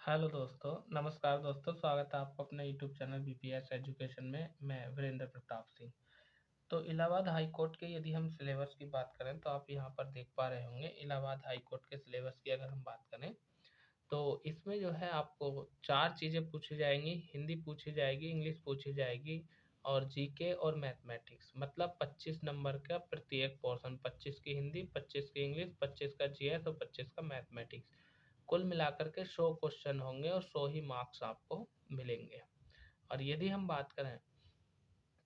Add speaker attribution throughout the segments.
Speaker 1: Hello दोस्तों, नमस्कार दोस्तों, स्वागत है आपका अपने यूट्यूब चैनल बीपीएस एजुकेशन में। मैं वीरेंद्र प्रताप सिंह। तो इलाहाबाद हाई कोर्ट के यदि हम सिलेबस की बात करें तो आप यहाँ पर देख पा रहे होंगे। इलाहाबाद हाई कोर्ट के सिलेबस की अगर हम बात करें तो इसमें जो है आपको 4 चीज़ें पूछी जाएँगी। हिंदी पूछी जाएगी, इंग्लिश पूछी जाएगी और जीके और मैथमेटिक्स, मतलब 25 नंबर का प्रत्येक पोर्शन, 25 की हिंदी, 25 की इंग्लिश, 25 का जीएस और 25 का मैथमेटिक्स। कुल मिलाकर के 100 क्वेश्चन होंगे और 100 ही मार्क्स आपको मिलेंगे। और यदि हम बात करें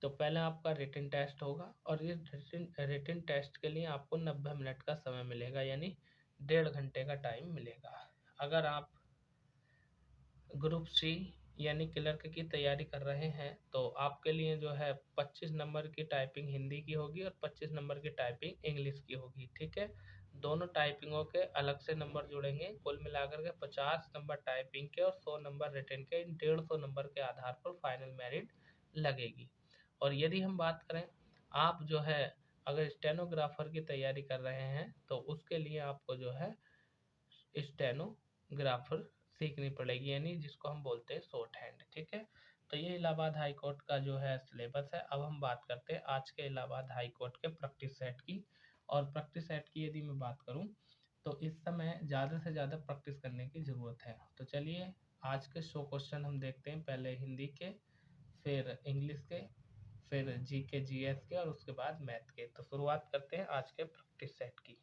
Speaker 1: तो पहले आपका रिटन टेस्ट होगा और इस रिटन टेस्ट के लिए आपको 90 मिनट का समय मिलेगा, यानी 1.5 घंटे का टाइम मिलेगा। अगर आप ग्रुप सी यानी क्लर्क की तैयारी कर रहे हैं तो आपके लिए जो है 25 नंबर की टाइपिंग हिंदी की होगी और 25 नंबर की टाइपिंग इंग्लिश की होगी। ठीक है, दोनों टाइपिंगों के अलग से नंबर जुड़ेंगे। कुल मिलाकर के 50 नंबर टाइपिंग के और 100 नंबर रिटन के, इन 150 नंबर के आधार पर फाइनल मेरिट लगेगी। और यदि हम बात करें, आप जो है अगर स्टेनोग्राफर की तैयारी कर रहे हैं तो उसके लिए आपको जो है स्टेनोग्राफर सीखनी पड़ेगी, यानी जिसको हम बोलते हैं शॉर्ट हैंड। ठीक है, तो ये इलाहाबाद हाई कोर्ट का जो है सिलेबस है। अब हम बात करते हैं आज के इलाहाबाद हाई कोर्ट के प्रैक्टिस सेट की। और प्रैक्टिस सेट की यदि मैं बात करूं तो इस समय ज़्यादा से ज़्यादा प्रैक्टिस करने की ज़रूरत है। तो चलिए आज के 100 क्वेश्चन हम देखते हैं, पहले हिंदी के, फिर इंग्लिश के, फिर जीके जीएस के और उसके बाद मैथ के। तो शुरुआत करते हैं आज के प्रैक्टिस सेट की।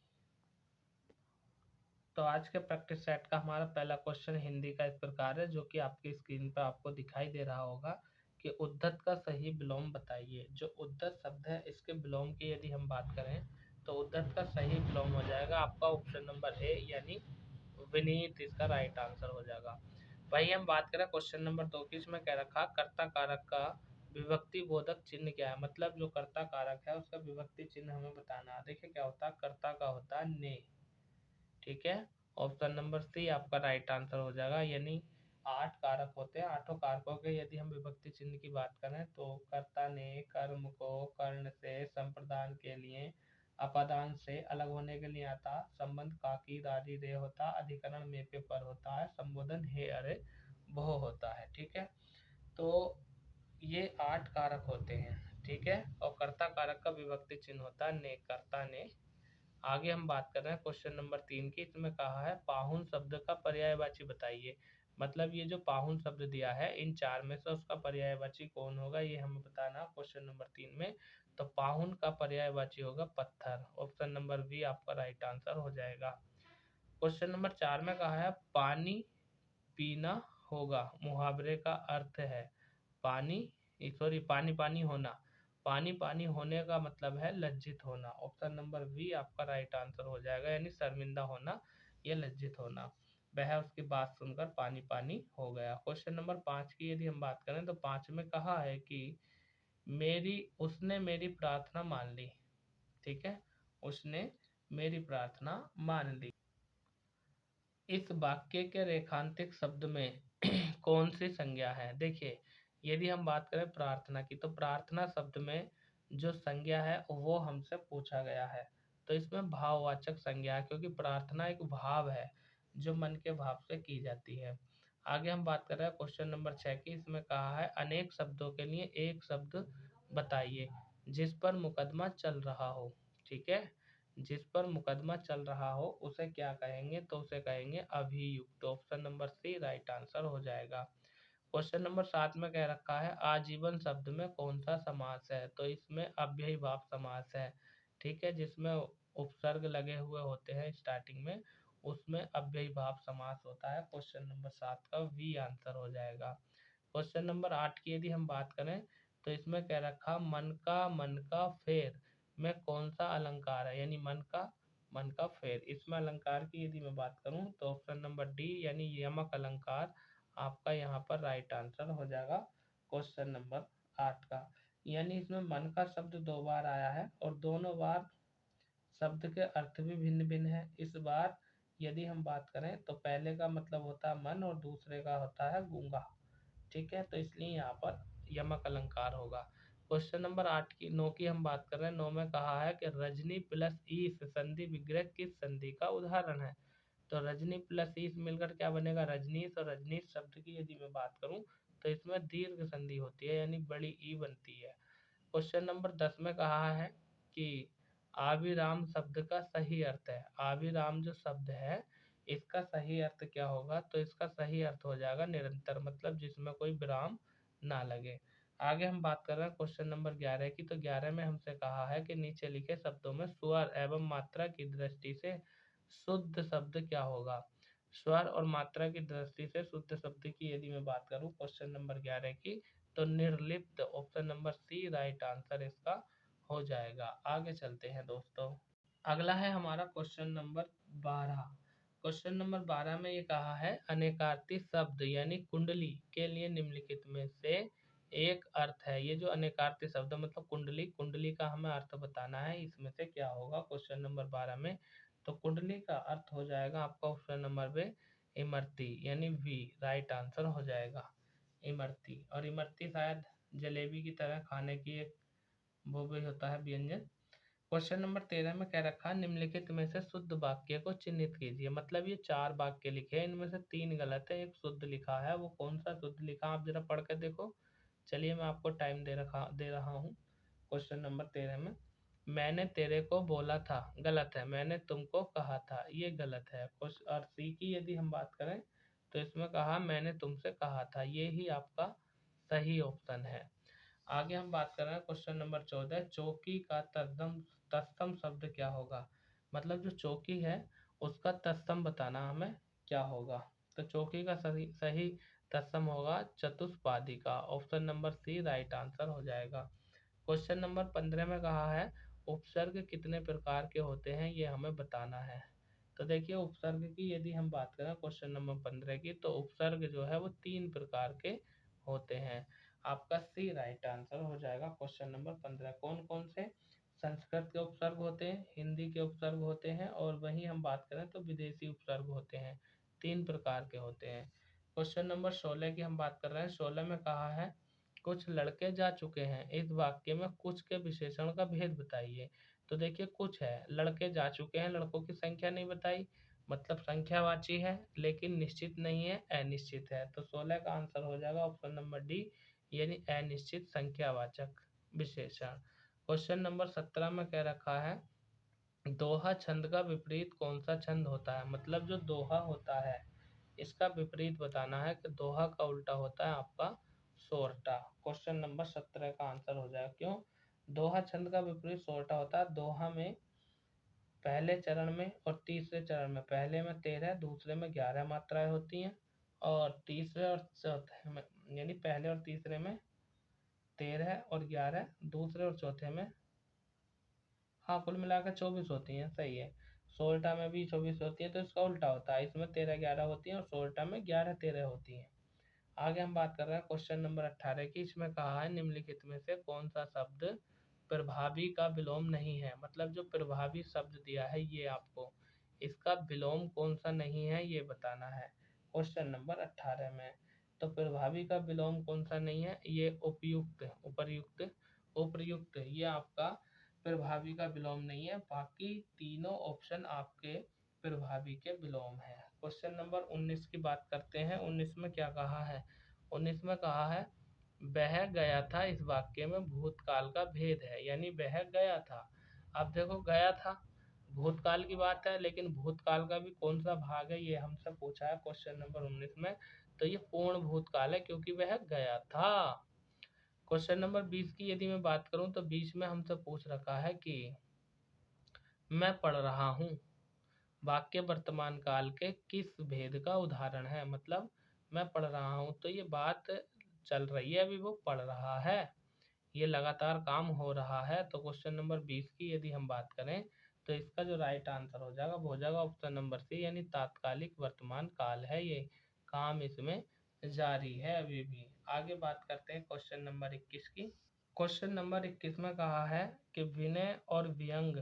Speaker 1: तो आज के प्रैक्टिस सेट का हमारा पहला क्वेश्चन हिंदी का इस प्रकार है, जो कि आपकी स्क्रीन पर आपको दिखाई दे रहा होगा कि उद्धत का सही विलोम बताइए। जो उद्धत शब्द है इसके विलोम की यदि हम बात करें तो उद्धत का सही विलोम हो जाएगा आपका ऑप्शन नंबर ए, यानी विनीत, इसका राइट आंसर हो जाएगा। वही हम बात करें क्वेश्चन नंबर 2 की, इसमें कह रखा कर्ता कारक का विभक्ति बोधक चिन्ह क्या है। मतलब जो कर्ता कारक है उसका विभक्ति चिन्ह हमें बताना है। देखिए क्या होता है, कर्ता का होता है ने। ठीक है, ऑप्शन नंबर सी आपका राइट आंसर हो जाएगा। यानी 8 कारक होते हैं, 8 कारकों के यदि हम विभक्ति चिन्ह की बात करें तो कर्ता ने कर्म को कर्ण से, संप्रदान के लिए अपादान से, अलग होने के लिए आता, संबंध काकी दादी रे होता, अधिकरण में पे पर होता है, संबोधन हे अरे भो होता है। ठीक है, तो ये 8 कारक होते हैं। ठीक है, और कर्ता कारक का विभक्ति चिन्ह होता है ने, कर्ता ने। आगे हम बात कर रहे हैं क्वेश्चन नंबर 3 की। इसमें कहा है पाहुन शब्द का पर्यायवाची बताइए। मतलब ये जो पाहुन शब्द दिया है इन 4 में से उसका पर्यायवाची कौन होगा, ये हमें बताना क्वेश्चन नंबर 3 में। तो पाहुन का पर्यायवाची होगा पत्थर। ऑप्शन नंबर बी आपका राइट आंसर हो जाएगा। क्वेश्चन नंबर 4 में कहा है पानी पीना होगा, मुहावरे का अर्थ है पानी, सॉरी, पानी पानी होना। पानी पानी होने का मतलब है लज्जित होना। ऑप्शन नंबर बी आपका राइट आंसर हो जाएगा, यानी शर्मिंदा होना या लज्जित होना। वह उसकी बात सुनकर पानी पानी हो गया। क्वेश्चन नंबर 5 की यदि हम बात करें तो 5 में कहा है कि मेरी उसने मेरी प्रार्थना मान ली। ठीक है, उसने मेरी प्रार्थना मान ली। इस वाक्य के रेखांकित शब्द में कौन सी संज्ञा है। देखिए, यदि हम बात करें प्रार्थना की तो प्रार्थना शब्द में जो संज्ञा है वो हमसे पूछा गया है। तो इसमें भाववाचक संज्ञा है, क्योंकि प्रार्थना एक भाव है जो मन के भाव से की जाती है। आगे हम बात कर रहे हैं क्वेश्चन नंबर 6 की। इसमें कहा है अनेक शब्दों के लिए एक शब्द बताइए जिस पर मुकदमा चल रहा हो। ठीक है, जिस पर मुकदमा चल रहा हो उसे क्या कहेंगे, तो उसे कहेंगे अभियुक्त। Option number C right answer हो जाएगा। क्वेश्चन नंबर 7 में कह रखा है आजीवन शब्द में कौन सा समास है। तो इसमें अव्ययीभाव समास है। ठीक है, जिसमें उपसर्ग लगे हुए होते हैं स्टार्टिंग में, उसमें अव्ययीभाव समास होता है। क्वेश्चन नंबर 7 का वी आंसर हो जाएगा। क्वेश्चन नंबर 8 की यदि हम बात करें तो इसमें कह रखा मन का फेर में कौन सा अलंकार है, यानी मन का फेर। इसमें अलंकार की यदि मैं बात करूं तो ऑप्शन नंबर डी, यानी यमक अलंकार आपका यहाँ पर राइट आंसर हो जाएगा क्वेश्चन नंबर 8 का। यानी इसमें मन का शब्द 2 बार आया है और दोनों बार शब्द के अर्थ भी भिन्न भिन्न है। इस बार यदि हम बात करें तो पहले का मतलब होता है मन और दूसरे का होता है गूंगा। ठीक है, तो इसलिए यहाँ पर यमक अलंकार होगा। क्वेश्चन नंबर 8 की 9 की हम बात कर रहे हैं। 9 में कहा है कि रजनी प्लस ईश संधि विग्रह किस संधि का उदाहरण है। तो रजनी प्लस ईस मिलकर क्या बनेगा, रजनीश। और रजनीश शब्द की यदि मैं बात करूं तो इसमें दीर्घ संधि होती है, यानी बड़ी ई बनती है। क्वेश्चन नंबर 10 में कहा है कि आविराम शब्द का सही अर्थ है। आविराम जो शब्द है इसका सही अर्थ क्या होगा, तो इसका सही अर्थ हो जाएगा निरंतर, मतलब जिसमें कोई विराम ना लगे। आगे हम बात कर रहे हैं क्वेश्चन नंबर 11 की। तो 11 में हमसे कहा है कि नीचे लिखे शब्दों में स्वर एवं मात्रा की दृष्टि से शुद्ध शब्द क्या होगा। स्वर और मात्रा की दृष्टि से शुद्ध शब्द की यदि मैं बात करूं क्वेश्चन नंबर 11 की, तो निर्लिप्त, option number C right answer इसका हो जाएगा। आगे चलते हैं दोस्तों, अगला है हमारा क्वेश्चन नंबर 12। क्वेश्चन नंबर 12 में ये कहा है अनेकार्थी शब्द यानी कुंडली के लिए निम्नलिखित में से एक अर्थ है। ये जो अनेकार्थी शब्द मतलब कुंडली, कुंडली का हमें अर्थ बताना है, इसमें से क्या होगा क्वेश्चन नंबर 12 में। तो कुंडली का अर्थ हो जाएगा आपका ऑप्शन नंबर पे इमरती, यानी वी राइट आंसर हो जाएगा इमरती। और इमरती शायद जलेबी की तरह खाने की एक वो भी होता है व्यंजन। क्वेश्चन नंबर 13 में कह रखा है निम्नलिखित में से शुद्ध वाक्य को चिन्हित कीजिए। मतलब ये 4 वाक्य लिखे हैं, इनमें से 3 गलत है, एक शुद्ध लिखा है। वो कौन सा शुद्ध लिखा आप जरा पढ़ कर देखो। चलिए मैं आपको टाइम दे रहा हूँ। क्वेश्चन नंबर 13 में मैंने तेरे को बोला था, गलत है। मैंने तुमको कहा था, ये गलत है। और सी की यदि हम बात करें तो इसमें कहा मैंने तुमसे कहा था, ये ही आपका सही ऑप्शन है। आगे हम बात कर रहे हैं क्वेश्चन नंबर 14, चौकी का तत्सम शब्द क्या होगा। मतलब जो चौकी है उसका तत्सम बताना हमें क्या होगा। तो चौकी का सही सही तत्सम होगा चतुष्पादी का, option number C right answer हो जाएगा। क्वेश्चन नंबर 15 में कहा है उपसर्ग कितने प्रकार के होते हैं, ये हमें बताना है। तो देखिए उपसर्ग की यदि हम बात करें क्वेश्चन नंबर 15 की, तो उपसर्ग जो है वो 3 प्रकार के होते हैं। आपका सी राइट आंसर हो जाएगा क्वेश्चन नंबर 15। कौन कौन से, संस्कृत के उपसर्ग होते हैं, हिंदी के उपसर्ग होते हैं, और वहीं हम बात करें तो विदेशी उपसर्ग होते हैं। 3 प्रकार के होते हैं। क्वेश्चन नंबर 16 की हम बात कर रहे हैं। 16 में कहा है कुछ लड़के जा चुके हैं, इस वाक्य में कुछ के विशेषण का भेद बताइए। तो देखिए कुछ है, लड़के जा चुके हैं, लड़कों की संख्या नहीं बताई, मतलब संख्यावाची है लेकिन निश्चित नहीं है, अनिश्चित है। तो 16 का आंसर हो जाएगा ऑप्शन नंबर डी, यानी अनिश्चित संख्यावाचक विशेषण। क्वेश्चन नंबर 17 में कह रखा है दोहा छंद का विपरीत कौन सा छंद होता है। मतलब जो दोहा होता है इसका विपरीत बताना है, कि दोहा का उल्टा होता है आपका सोरठा। क्वेश्चन नंबर 17 का आंसर हो जाएगा। क्यों, दोहा छंद का विपरीत सोरठा होता है। दोहा में पहले चरण में और तीसरे चरण में, पहले में 13, दूसरे में 11 मात्राएं होती हैं, और तीसरे और चौथे में, यानी पहले और तीसरे में 13 और 11, दूसरे और चौथे में, हाँ कुल मिलाकर 24 होती हैं, सही है। सोल्टा में भी 24 होती है, तो इसका उल्टा होता है, इसमें 13 11 होती हैं और सोल्टा में 11 13 होती हैं। आगे हम बात कर रहे हैं क्वेश्चन नंबर 18 की। इसमें कहा है निम्नलिखित में से कौन सा शब्द प्रभावी का विलोम नहीं है। मतलब जो प्रभावी शब्द दिया है ये आपको, इसका विलोम कौन सा नहीं है ये बताना है क्वेश्चन नंबर 18 में। तो प्रभावी का विलोम कौन सा नहीं है, ये उपयुक्त, उपर्युक्त, उपर्युक्त, ये आपका प्रभावी का विलोम नहीं है। बाकी तीनों ऑप्शन आपके प्रभावी के विलोम है। क्वेश्चन नंबर 19 की बात करते हैं। 19 में क्या कहा है, 19 में कहा है बह गया था, इस वाक्य में भूतकाल का भेद है, यानी बह गया था। अब देखो गया था भूतकाल की बात है, लेकिन भूतकाल का भी कौन सा भाग है ये हमसे पूछा है क्वेश्चन नंबर 19 में। तो ये पूर्ण भूतकाल है क्योंकि वह गया था। क्वेश्चन नंबर 20 की यदि मैं बात करूं तो 20 में हमसे पूछ रखा है कि मैं पढ़ रहा हूँ वाक्य वर्तमान काल के किस भेद का उदाहरण है। मतलब मैं पढ़ रहा हूँ तो ये बात चल रही है, अभी वो पढ़ रहा है, ये लगातार काम हो रहा है। तो क्वेश्चन नंबर 20 की यदि हम बात करें तो इसका जो राइट आंसर हो जाएगा वो हो जाएगा ऑप्शन नंबर सी, यानी तात्कालिक वर्तमान काल है, ये काम इसमें जारी है अभी भी। आगे बात करते हैं क्वेश्चन नंबर 21 की। क्वेश्चन नंबर 21 में कहा है कि विनय और व्यंग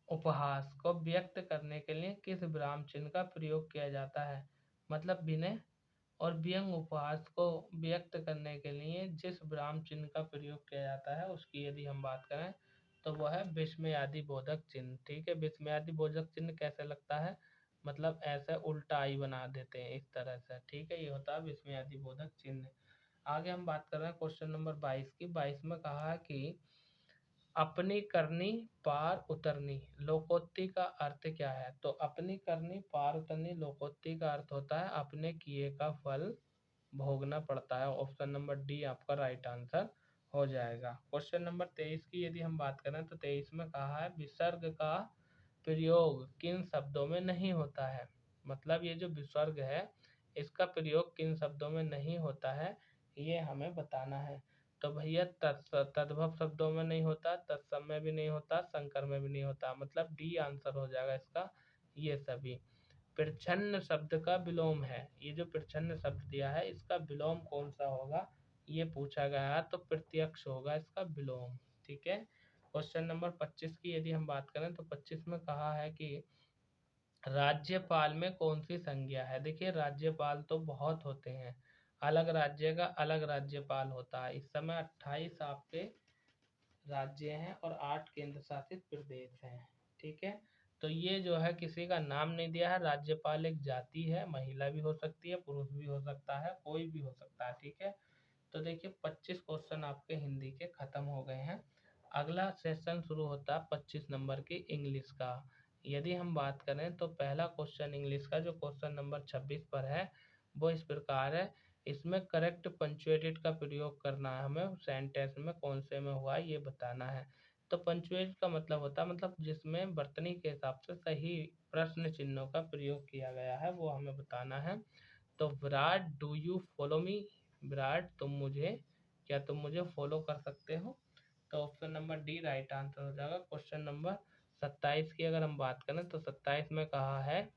Speaker 1: उपहास को व्यक्त करने के लिए किस विराम चिन्ह का प्रयोग किया जाता है। मतलब विनय और व्यंग उपहास को व्यक्त करने के लिए जिस विराम चिन्ह का प्रयोग किया जाता है उसकी यदि हम बात करें तो वह है विस्मयादि बोधक चिन्ह। ठीक है, विस्मयादि बोधक चिन्ह कैसे लगता है, मतलब ऐसे उल्टा आई बना देते हैं इस तरह से, ठीक है। ये होता है विस्मयादि बोधक चिन्ह। आगे हम बात कर रहे हैं क्वेश्चन नंबर 22 की। 22 में कहा है कि अपनी करनी पार उतरनी लोकोक्ति का अर्थ क्या है? तो अपनी करनी पार उतरनी लोकोक्ति का अर्थ होता है अपने किए का फल भोगना पड़ता है। ऑप्शन नंबर डी आपका राइट आंसर हो जाएगा। क्वेश्चन नंबर 23 की यदि हम बात करें तो 23 में कहा है विसर्ग का प्रयोग किन शब्दों में नहीं होता है? मतलब ये जो विसर्ग है इसका प्रयोग किन शब्दों में नहीं होता है, ये हमें बताना है। तो भैया तद्भव शब्दों में नहीं होता, तत्सम में भी नहीं होता, संकर में भी नहीं होता, मतलब डी आंसर हो जाएगा इसका ये सभी। प्रच्छन्न शब्द का विलोम है, ये जो प्रच्छन्न शब्द दिया है इसका विलोम कौन सा होगा ये पूछा गया है, तो प्रत्यक्ष होगा इसका विलोम, ठीक है। क्वेश्चन नंबर 25 की यदि हम बात करें तो 25 में कहा है कि राज्यपाल में कौन सी संज्ञा है? देखिए राज्यपाल तो बहुत होते हैं, अलग राज्य का अलग राज्यपाल होता है। इस समय 28 आपके राज्य हैं और 8 केंद्र शासित प्रदेश हैं, ठीक है। तो ये जो है किसी का नाम नहीं दिया है। राज्यपाल एक जाति है, महिला भी हो सकती है, पुरुष भी हो सकता है, कोई भी हो सकता है, ठीक है। तो देखिए 25 क्वेश्चन आपके हिंदी के खत्म हो गए हैं। अगला सेशन शुरू होता है 25 नंबर की इंग्लिश का। यदि हम बात करें तो पहला क्वेश्चन इंग्लिश का जो क्वेश्चन नंबर 26 पर है वो इस प्रकार है। इसमें करेक्ट पंचुएटेड का प्रयोग करना है हमें, सेंटेंस में कौन से में हुआ है ये बताना है। तो पंचुएट का मतलब होता है मतलब जिसमें वर्तनी के हिसाब से सही प्रश्न चिन्हों का प्रयोग किया गया है वो हमें बताना है। तो Virat do you follow me, Virat क्या तुम मुझे फॉलो कर सकते हो? तो option number D right answer हो जाएगा। क्वेश्चन नंबर 27 की अगर हम बात करें तो 27 में कहा है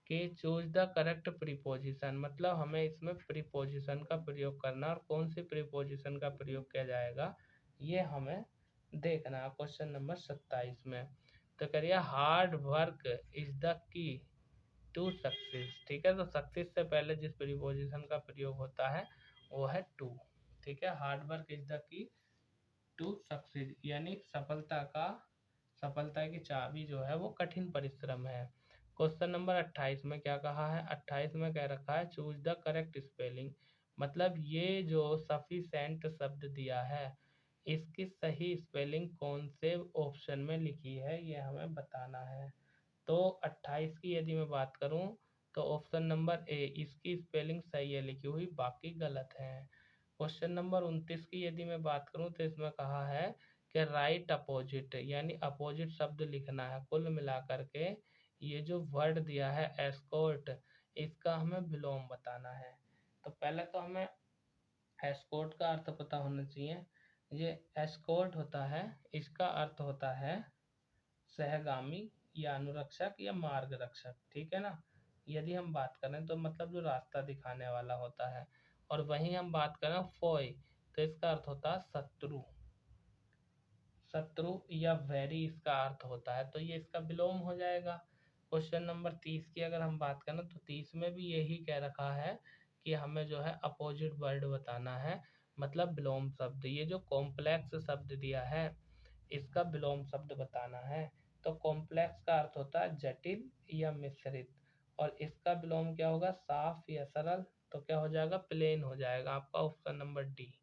Speaker 1: कि चूज द करेक्ट प्रीपोजिशन, मतलब हमें इसमें प्रीपोजिशन का प्रयोग करना और कौन सी प्रीपोजिशन का प्रयोग किया जाएगा ये हमें देखना है क्वेश्चन नंबर 27 में। तो करिए hard work is the key to success, ठीक है। तो सक्सेस से पहले जिस प्रीपोजिशन का प्रयोग होता है वो है टू, ठीक है। Hard work is the key to success यानी सफलता की चाबी जो है वो कठिन परिश्रम है। क्वेश्चन नंबर 28 में क्या कहा है? 28 में कह रखा है चूज द करेक्ट स्पेलिंग, मतलब ये जो सफिशेंट शब्द दिया है इसकी सही स्पेलिंग कौन से ऑप्शन में लिखी है ये हमें बताना है। तो 28 की यदि मैं बात करूं तो ऑप्शन नंबर ए इसकी स्पेलिंग सही है लिखी हुई, बाकी गलत है। क्वेश्चन नंबर 29 की यदि मैं बात करूं तो इसमें कहा है कि राइट अपोजिट यानी अपोजिट शब्द लिखना है। कुल मिलाकर के ये जो वर्ड दिया है एस्कॉर्ट इसका हमें विलोम बताना है। तो पहले तो हमें एस्कॉर्ट का अर्थ पता होना चाहिए। ये एस्कॉर्ट होता है इसका अर्थ होता है सहगामी या अनुरक्षक या मार्गरक्षक, ठीक है ना। यदि हम बात करें तो मतलब जो रास्ता दिखाने वाला होता है, और वहीं हम बात करें फोय तो इसका अर्थ होता है शत्रु, शत्रु या वैरी इसका अर्थ होता है, तो ये इसका विलोम हो जाएगा। क्वेश्चन नंबर 30 की अगर हम बात करें तो 30 में भी यही कह रखा है कि हमें जो है अपोजिट वर्ड बताना है, मतलब विलोम शब्द। ये जो कॉम्प्लेक्स शब्द दिया है इसका विलोम शब्द बताना है। तो कॉम्प्लेक्स का अर्थ होता है जटिल या मिश्रित, और इसका विलोम क्या होगा? साफ या सरल, तो क्या हो जाएगा? प्लेन हो जाएगा आपका ऑप्शन नंबर डी,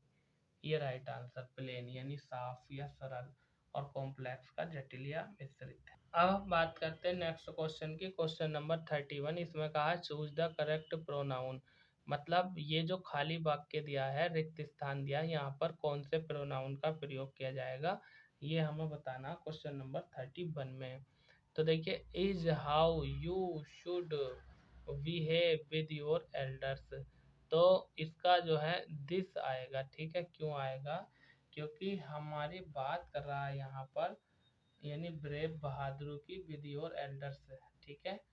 Speaker 1: ये राइट आंसर प्लेन यानी साफ या सरल, और कॉम्प्लेक्स का जटिल या मिश्रित है। अब हम बात करते हैं नेक्स्ट क्वेश्चन की। क्वेश्चन नंबर 31 इसमें कहा है चूज द करेक्ट प्रोनाउन, मतलब ये जो खाली वाक्य दिया है रिक्त स्थान दिया है यहाँ पर कौन से प्रोनाउन का प्रयोग किया जाएगा ये हमें बताना क्वेश्चन नंबर 31 में। तो देखिए is how you should behave with your elders, तो इसका जो है दिस आएगा, ठीक है। क्यों आएगा? क्योंकि हमारी बात कर रहा है यहाँ पर यानी ब्रेव बहादुर की विद योर एल्डर्स, ठीक है।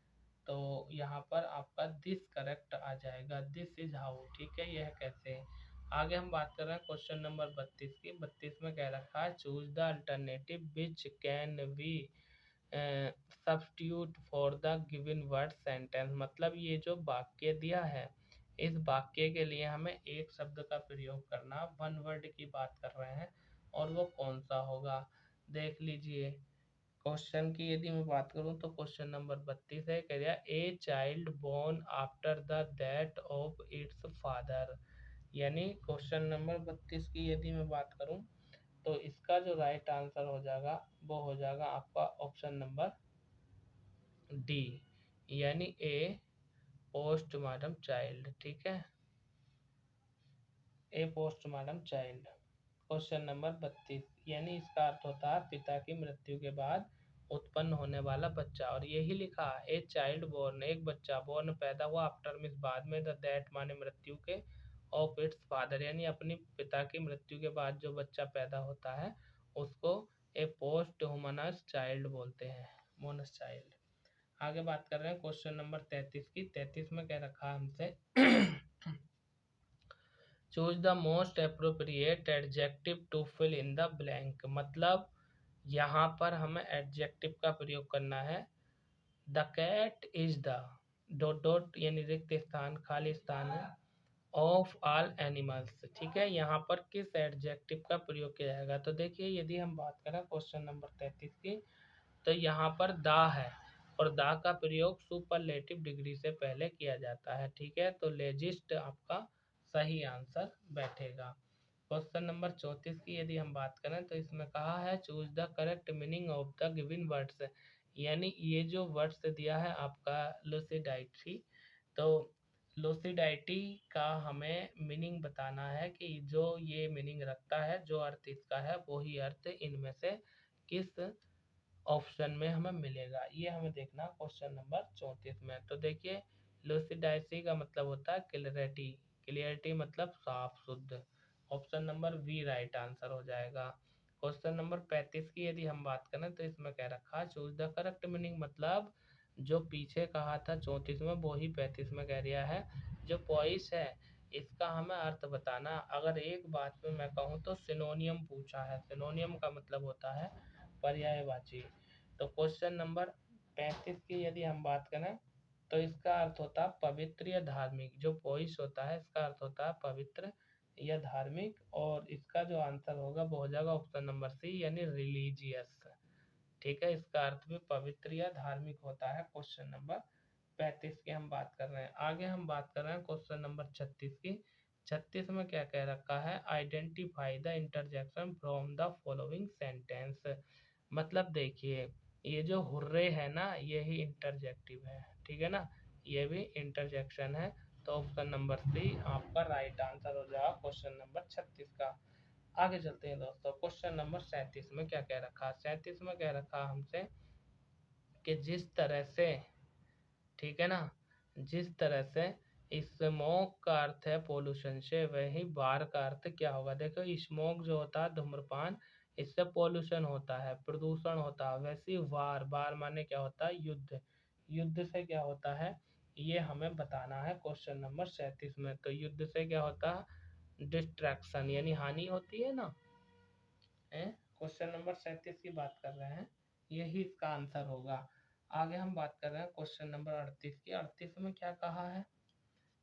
Speaker 1: तो यहाँ पर आपका दिस करेक्ट आ जाएगा, दिस इज हाउ, ठीक है। यह कैसे? आगे हम बात कर रहे हैं क्वेश्चन नंबर 32 की। 32 में कह रखा है choose the alternative which can be substitute for the given word sentence, मतलब ये जो वाक्य दिया है इस वाक्य के लिए हमें एक शब्द का प्रयोग करना, वन वर्ड की बात कर रहे हैं, और वो कौन सा होगा? देख लीजिए क्वेश्चन की यदि मैं बात करूं तो क्वेश्चन नंबर 32 है, कह रहा a child born after the death of its father. यानी क्वेश्चन नंबर 32 की यदि मैं बात करूं तो इसका जो राइट आंसर हो जाएगा वो हो जाएगा आपका ऑप्शन नंबर डी, यानी ए पोस्टमार्टम चाइल्ड। ठीक है, ए पोस्टमार्टम चाइल्ड। क्वेश्चन नंबर 32, यानी इसका अर्थ होता है पिता की मृत्यु के बाद उत्पन्न होने वाला बच्चा। और यही लिखा ए चाइल्ड बोर्न, एक बच्चा बोर्न पैदा हुआ, आफ्टर मीन्स बाद में, द दैट माने मृत्यु के, ऑफ इट्स फादर यानी अपनी पिता की मृत्यु के बाद जो बच्चा पैदा होता है उसको ए पोस्ट ह्यूमनस चाइल्ड बोलते हैं, मोनस चाइल्ड। आगे बात कर रहे हैं क्वेश्चन नंबर 33 की। 33 में कह रखा है हमसे choose the most appropriate adjective to fill in the blank. मतलब यहाँ पर हमें एडजेक्टिव का प्रयोग करना है। The cat is the dot dot यानी रिक्त स्थान, खाली स्थान है, ऑफ ऑल एनिमल्स। ठीक है, यहाँ पर किस एडजेक्टिव का प्रयोग किया जाएगा? तो देखिए यदि हम बात करें क्वेश्चन नंबर 33 की, तो यहाँ पर द है और द का प्रयोग सुपरलेटिव डिग्री से पहले किया जाता है। ठीक है, तो लेजिस्ट आपका सही आंसर बैठेगा। क्वेश्चन नंबर 34 की यदि हम बात करें तो इसमें कहा है choose the correct meaning of the given words. यानी ये जो वर्ड्स दिया है आपका लूसिडाइटी, तो लूसिडाइटी का हमें मीनिंग बताना है कि जो ये मीनिंग रखता है, जो अर्थ इसका है वही अर्थ इनमें से किस ऑप्शन में हमें मिलेगा, ये हमें देखना क्वेश्चन नंबर 34 में। तो देखिए लूसिडाइसी का मतलब होता है क्लियरिटी, क्लियरिटी मतलब साफ शुद्ध। Option number B right answer हो जाएगा। क्वेश्चन नंबर 35 की यदि हम बात करें तो इसमें कह रखा है चूज द करेक्ट मीनिंग। मतलब जो पीछे कहा था 34 में वही 35 में कह रहा है। जो पॉइस है इसका हमें अर्थ बताना। अगर एक बात में मैं कहूँ तो सिनोनियम पूछा है, सिनोनियम का मतलब होता है पर्यायवाची। तो क्वेश्चन नंबर 35 की यदि हम बात करें तो इसका अर्थ होता है पवित्र या धार्मिक। जो पोइस होता है इसका अर्थ होता है पवित्र या धार्मिक, और इसका जो आंसर होगा वो हो जाएगा ऑप्शन नंबर सी, यानी रिलीजियस। ठीक है, इसका अर्थ भी पवित्र या धार्मिक होता है। क्वेश्चन नंबर 35 की हम बात कर रहे हैं। आगे हम बात कर रहे हैं क्वेश्चन नंबर 36 की। 36 में क्या कह रखा है? Identify the interjection from the following sentence. मतलब देखिए ये जो हुर्रे है ना, यही इंटरजेक्टिव है। ठीक है ना, ये भी इंटरजेक्शन है। तो ऑप्शन नंबर सी आपका राइट आंसर हो जाएगा क्वेश्चन नंबर 36 का। आगे चलते हैं दोस्तों, क्वेश्चन नंबर 37 में क्या कह रखा है? 37 में कह रखा हमसे कि जिस तरह से, ठीक है ना, जिस तरह से स्मोक का अर्थ है पोल्यूशन से, वही बार का अर्थ क्या होगा? देखो स्मोक जो होता है धूम्रपान, इससे पोल्यूशन होता है, प्रदूषण होता है। वैसे वार, बार माने क्या होता है? युद्ध, युद्ध से क्या होता है ये हमें बताना है क्वेश्चन नंबर 37 में। तो युद्ध से क्या होता है? डिस्ट्रैक्शन यानी हानि होती है ना। क्वेश्चन नंबर 37 की बात कर रहे हैं, यही इसका आंसर होगा। आगे हम बात कर रहे हैं क्वेश्चन नंबर 38 की। 38 में क्या कहा है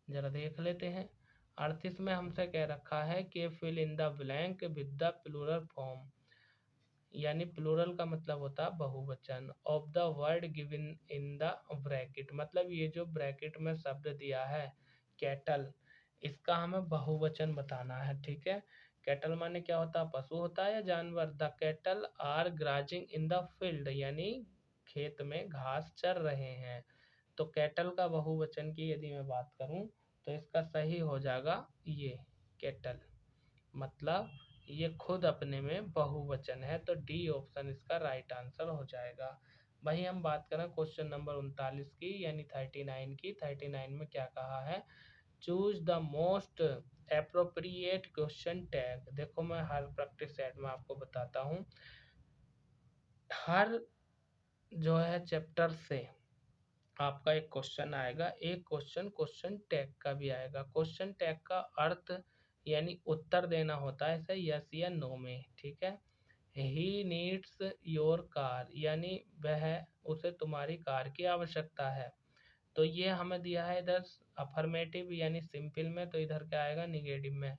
Speaker 1: जरा देख लेते हैं। 38 में हमसे कह रखा है कि fill in the blank with the plural form. यानी प्लूरल का मतलब होता है बहुवचन, of the word given in the bracket. मतलब ये जो ब्रैकेट में शब्द दिया है कैटल, इसका हमें बहुवचन बताना है। ठीक है, कैटल माने क्या होता है? पशु होता है या जानवर। The cattle are grazing in the field, यानी खेत में घास चर रहे हैं। तो कैटल का बहुवचन की यदि मैं बात करूं तो इसका सही हो जाएगा ये कैटल। मतलब ये खुद अपने में बहुवचन है, तो डी ऑप्शन इसका राइट आंसर हो जाएगा। वही हम बात करें क्वेश्चन नंबर 39 की, यानी 39 की। 39 में क्या कहा है? Choose the most appropriate question tag. देखो मैं हर प्रैक्टिस सेट में आपको बताता हूँ, हर जो है चैप्टर से आपका एक क्वेश्चन आएगा, एक क्वेश्चन क्वेश्चन टैग का भी आएगा। क्वेश्चन टैग का अर्थ यानी उत्तर देना होता है इसे यस या नो में। ठीक है, ही नीड्स योर कार, यानी वह, उसे तुम्हारी कार की आवश्यकता है। तो ये हमें दिया है इधर अफर्मेटिव यानी सिंपल में, तो इधर क्या आएगा? निगेटिव में।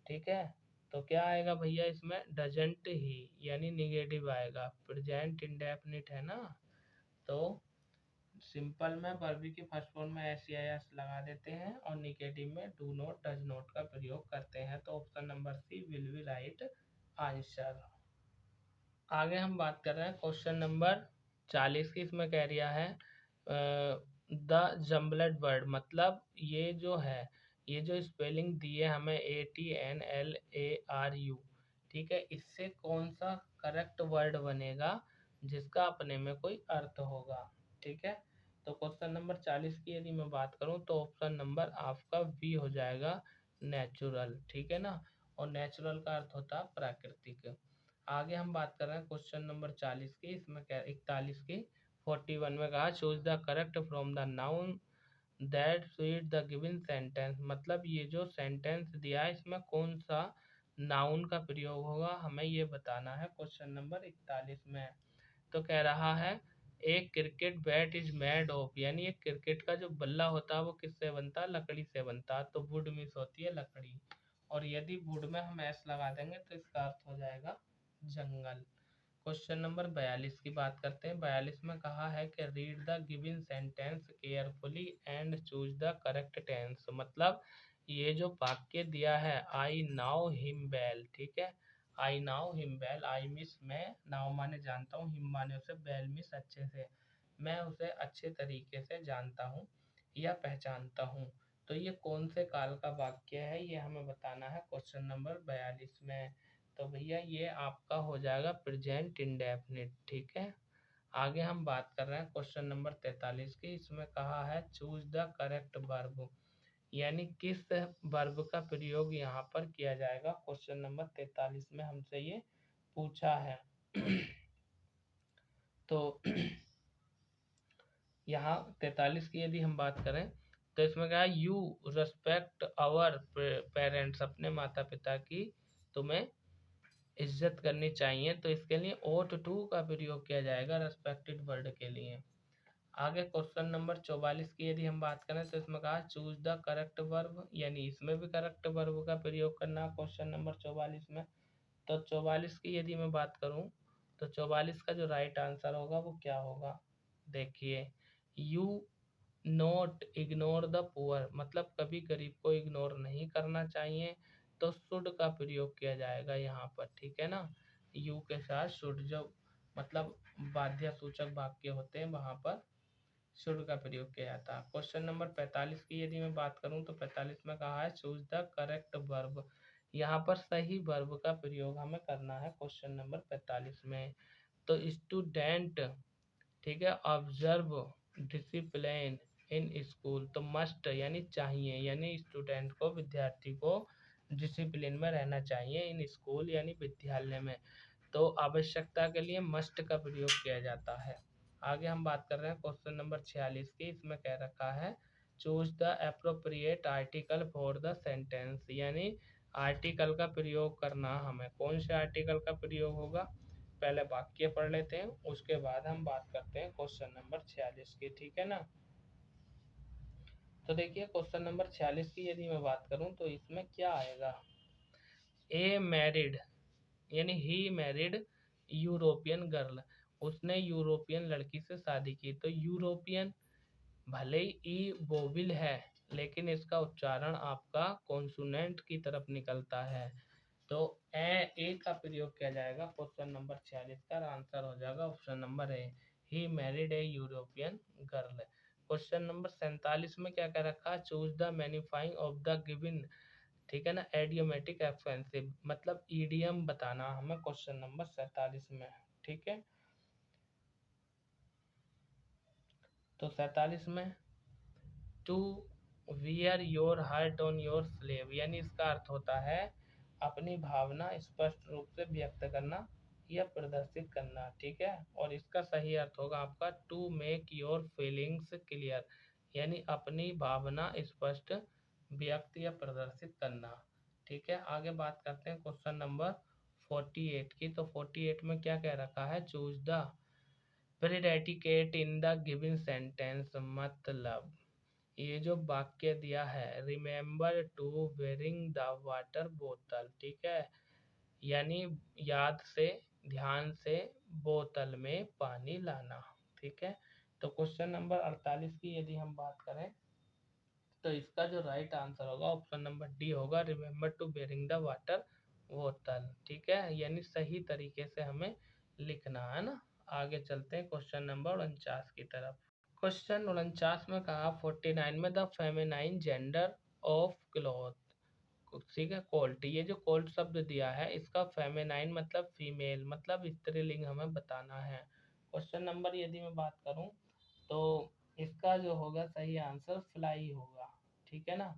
Speaker 1: ठीक है, तो क्या आएगा भैया इसमें, डजंट ही, यानी निगेटिव आएगा। प्रेजेंट इंडेफिनिट है ना, तो सिंपल में वर्ब के फर्स्ट फॉर्म में एस या एस लगा देते हैं और निगेटिव में डू नॉट डज नॉट का प्रयोग करते हैं। तो option number C will be right answer. आगे हम बात कर रहे हैं क्वेश्चन नंबर 40 की। इसमें कह रिया है द जम्बलेड वर्ड, मतलब ये जो है, ये जो स्पेलिंग दी है हमें ATNLARU, ठीक है, इससे कौन सा करेक्ट वर्ड बनेगा जिसका अपने में कोई अर्थ होगा, ठीक है। तो क्वेश्चन नंबर 40 की यदि मैं बात करूं तो ऑप्शन नंबर आपका बी हो जाएगा, नेचुरल, ठीक है ना। और नेचुरल का अर्थ होता है प्राकृतिक। आगे हम बात कर रहे हैं क्वेश्चन नंबर 40 की। इसमें क्या 41 की 41 में कहा choose the correct from the noun that suit the given sentence, मतलब ये जो सेंटेंस दिया है इसमें कौन सा नाउन का प्रयोग होगा हमें ये बताना है क्वेश्चन नंबर 41 में। तो कह रहा है एक cricket bat is made of, यानी एक क्रिकेट का जो बल्ला होता है वो किससे बनता है, लकड़ी से बनता है। तो वुड मिस होती है लकड़ी, और यदि वुड में हम एस लगा देंगे तो इसका अर्थ हो जाएगा जंगल। क्वेश्चन नंबर 42 की बात करते हैं। 42 में कहा है कि read the given sentence carefully and choose the correct tense, मतलब ये जो वाक्य दिया है आई नाउ हिम वेल, ठीक है, I now him well, I miss मैं, नाउ माने जानता हूँ, हिम माने उसे, वेल मिस अच्छे से, मैं उसे अच्छे तरीके से जानता हूँ या पहचानता हूँ। तो ये कौन से काल का वाक्य है ये हमें बताना है क्वेश्चन नंबर 42 में। तो भैया ये आपका हो जाएगा प्रेजेंट इंडेफिनिट, ठीक है। आगे हम बात कर रहे हैं क्वेश्चन नंबर 43 की। इसमें कहा है चूज द करेक्ट वर्ब, यानी किस वर्ब का प्रयोग यहाँ पर किया जाएगा, क्वेश्चन नंबर 43 में हमसे ये पूछा है। तो यहाँ 43 की यदि हम बात करें तो इसमें क्या है, यू रेस्पेक्ट आवर पेरेंट्स, अपने माता पिता की तुम्हें इज्जत करनी चाहिए। तो इसके लिए ओट टू का प्रयोग किया जाएगा रेस्पेक्टेड वर्ड के लिए। आगे क्वेश्चन नंबर 44 की यदि हम बात करें तो इसमें कहा चूज द करेक्ट वर्ब, यानी इसमें भी करेक्ट वर्ब का प्रयोग करना क्वेश्चन नंबर 44 में। तो 44 की यदि मैं बात करूं तो 44 का जो राइट आंसर होगा वो क्या होगा, देखिए, you note ignore the poor, मतलब कभी गरीब को इग्नोर नहीं करना चाहिए। तो शुड का प्रयोग किया जाएगा यहाँ पर, ठीक है ना, यू के साथ शुड, जो मतलब बाध्य सूचक वाक्य होते हैं वहाँ पर शुड का प्रयोग किया जाता है। क्वेश्चन नंबर 45 की यदि मैं बात करूँ तो 45 में कहा है चूज द करेक्ट वर्ब, यहाँ पर सही वर्ब का प्रयोग हमें करना है क्वेश्चन नंबर 45 में। तो स्टूडेंट, ठीक है, ऑब्जर्व डिसिप्लिन इन स्कूल, तो मस्ट यानी चाहिए, यानी स्टूडेंट को, विद्यार्थी को डिसिप्लिन में रहना चाहिए इन स्कूल यानी विद्यालय में। तो आवश्यकता के लिए मस्ट का प्रयोग किया जाता है। आगे हम बात कर रहे हैं क्वेश्चन नंबर 46 की। इसमें कह रखा है choose the appropriate article for the sentence, यानी आर्टिकल का प्रयोग करना, हमें कौन से आर्टिकल का प्रयोग होगा, पहले वाक्य पढ़ लेते हैं उसके बाद हम बात करते हैं क्वेश्चन नंबर 46 की, ठीक है ना। तो देखिए क्वेश्चन नंबर 46 की यदि मैं बात करूं तो इसमें क्या आएगा, ए मैरिड, यानी ही मैरिड यूरोपियन गर्ल, उसने यूरोपियन लड़की से शादी की। तो यूरोपियन भले ही ई वोविल है लेकिन इसका उच्चारण आपका कॉन्सोनेंट की तरफ निकलता है। तो ए का प्रयोग किया जाएगा क्वेश्चन नंबर 46 का, आंसर हो जाएगा option number A, he married a European girl. Question number 47 में क्या कह रखा है, choose the magnifying of the given, ठीक है ना, एडियोमेटिक एक्सपेंसिव, मतलब ईडियम बताना हमें क्वेश्चन नंबर 47 में, ठीक है। तो 47 में to wear your heart on your sleeve, यानी इसका अर्थ होता है अपनी भावना स्पष्ट रूप से व्यक्त करना या प्रदर्शित करना, ठीक है। और इसका सही अर्थ होगा आपका to make your feelings clear, यानी अपनी भावना स्पष्ट व्यक्त या प्रदर्शित करना, ठीक है। आगे बात करते हैं क्वेश्चन नंबर 48 की। तो 48 में क्या कह रखा है, choose the predicate in the given sentence, मतलब ये जो वाक्य दिया है remember to wearing the water बोतल, ठीक है, यानी याद से, ध्यान से बोतल में पानी लाना। ठीक है, तो क्वेश्चन नंबर 48 की यदि हम बात करें तो इसका जो राइट आंसर होगा ऑप्शन नंबर डी होगा, remember to bearing the water बोतल। ठीक है, यानी सही तरीके से हमें लिखना है ना। आगे चलते हैं क्वेश्चन नंबर 49 की तरफ। क्वेश्चन 49 में कहा 49 में the feminine gender of cloth. ठीक है, कोल्ट, ये जो कोल्ट शब्द दिया है इसका फेमिनाइन मतलब फीमेल, मतलब स्त्रीलिंग हमें बताना है। क्वेश्चन नंबर यदि मैं बात करूं तो इसका जो होगा सही आंसर फ्लाई होगा। ठीक है ना,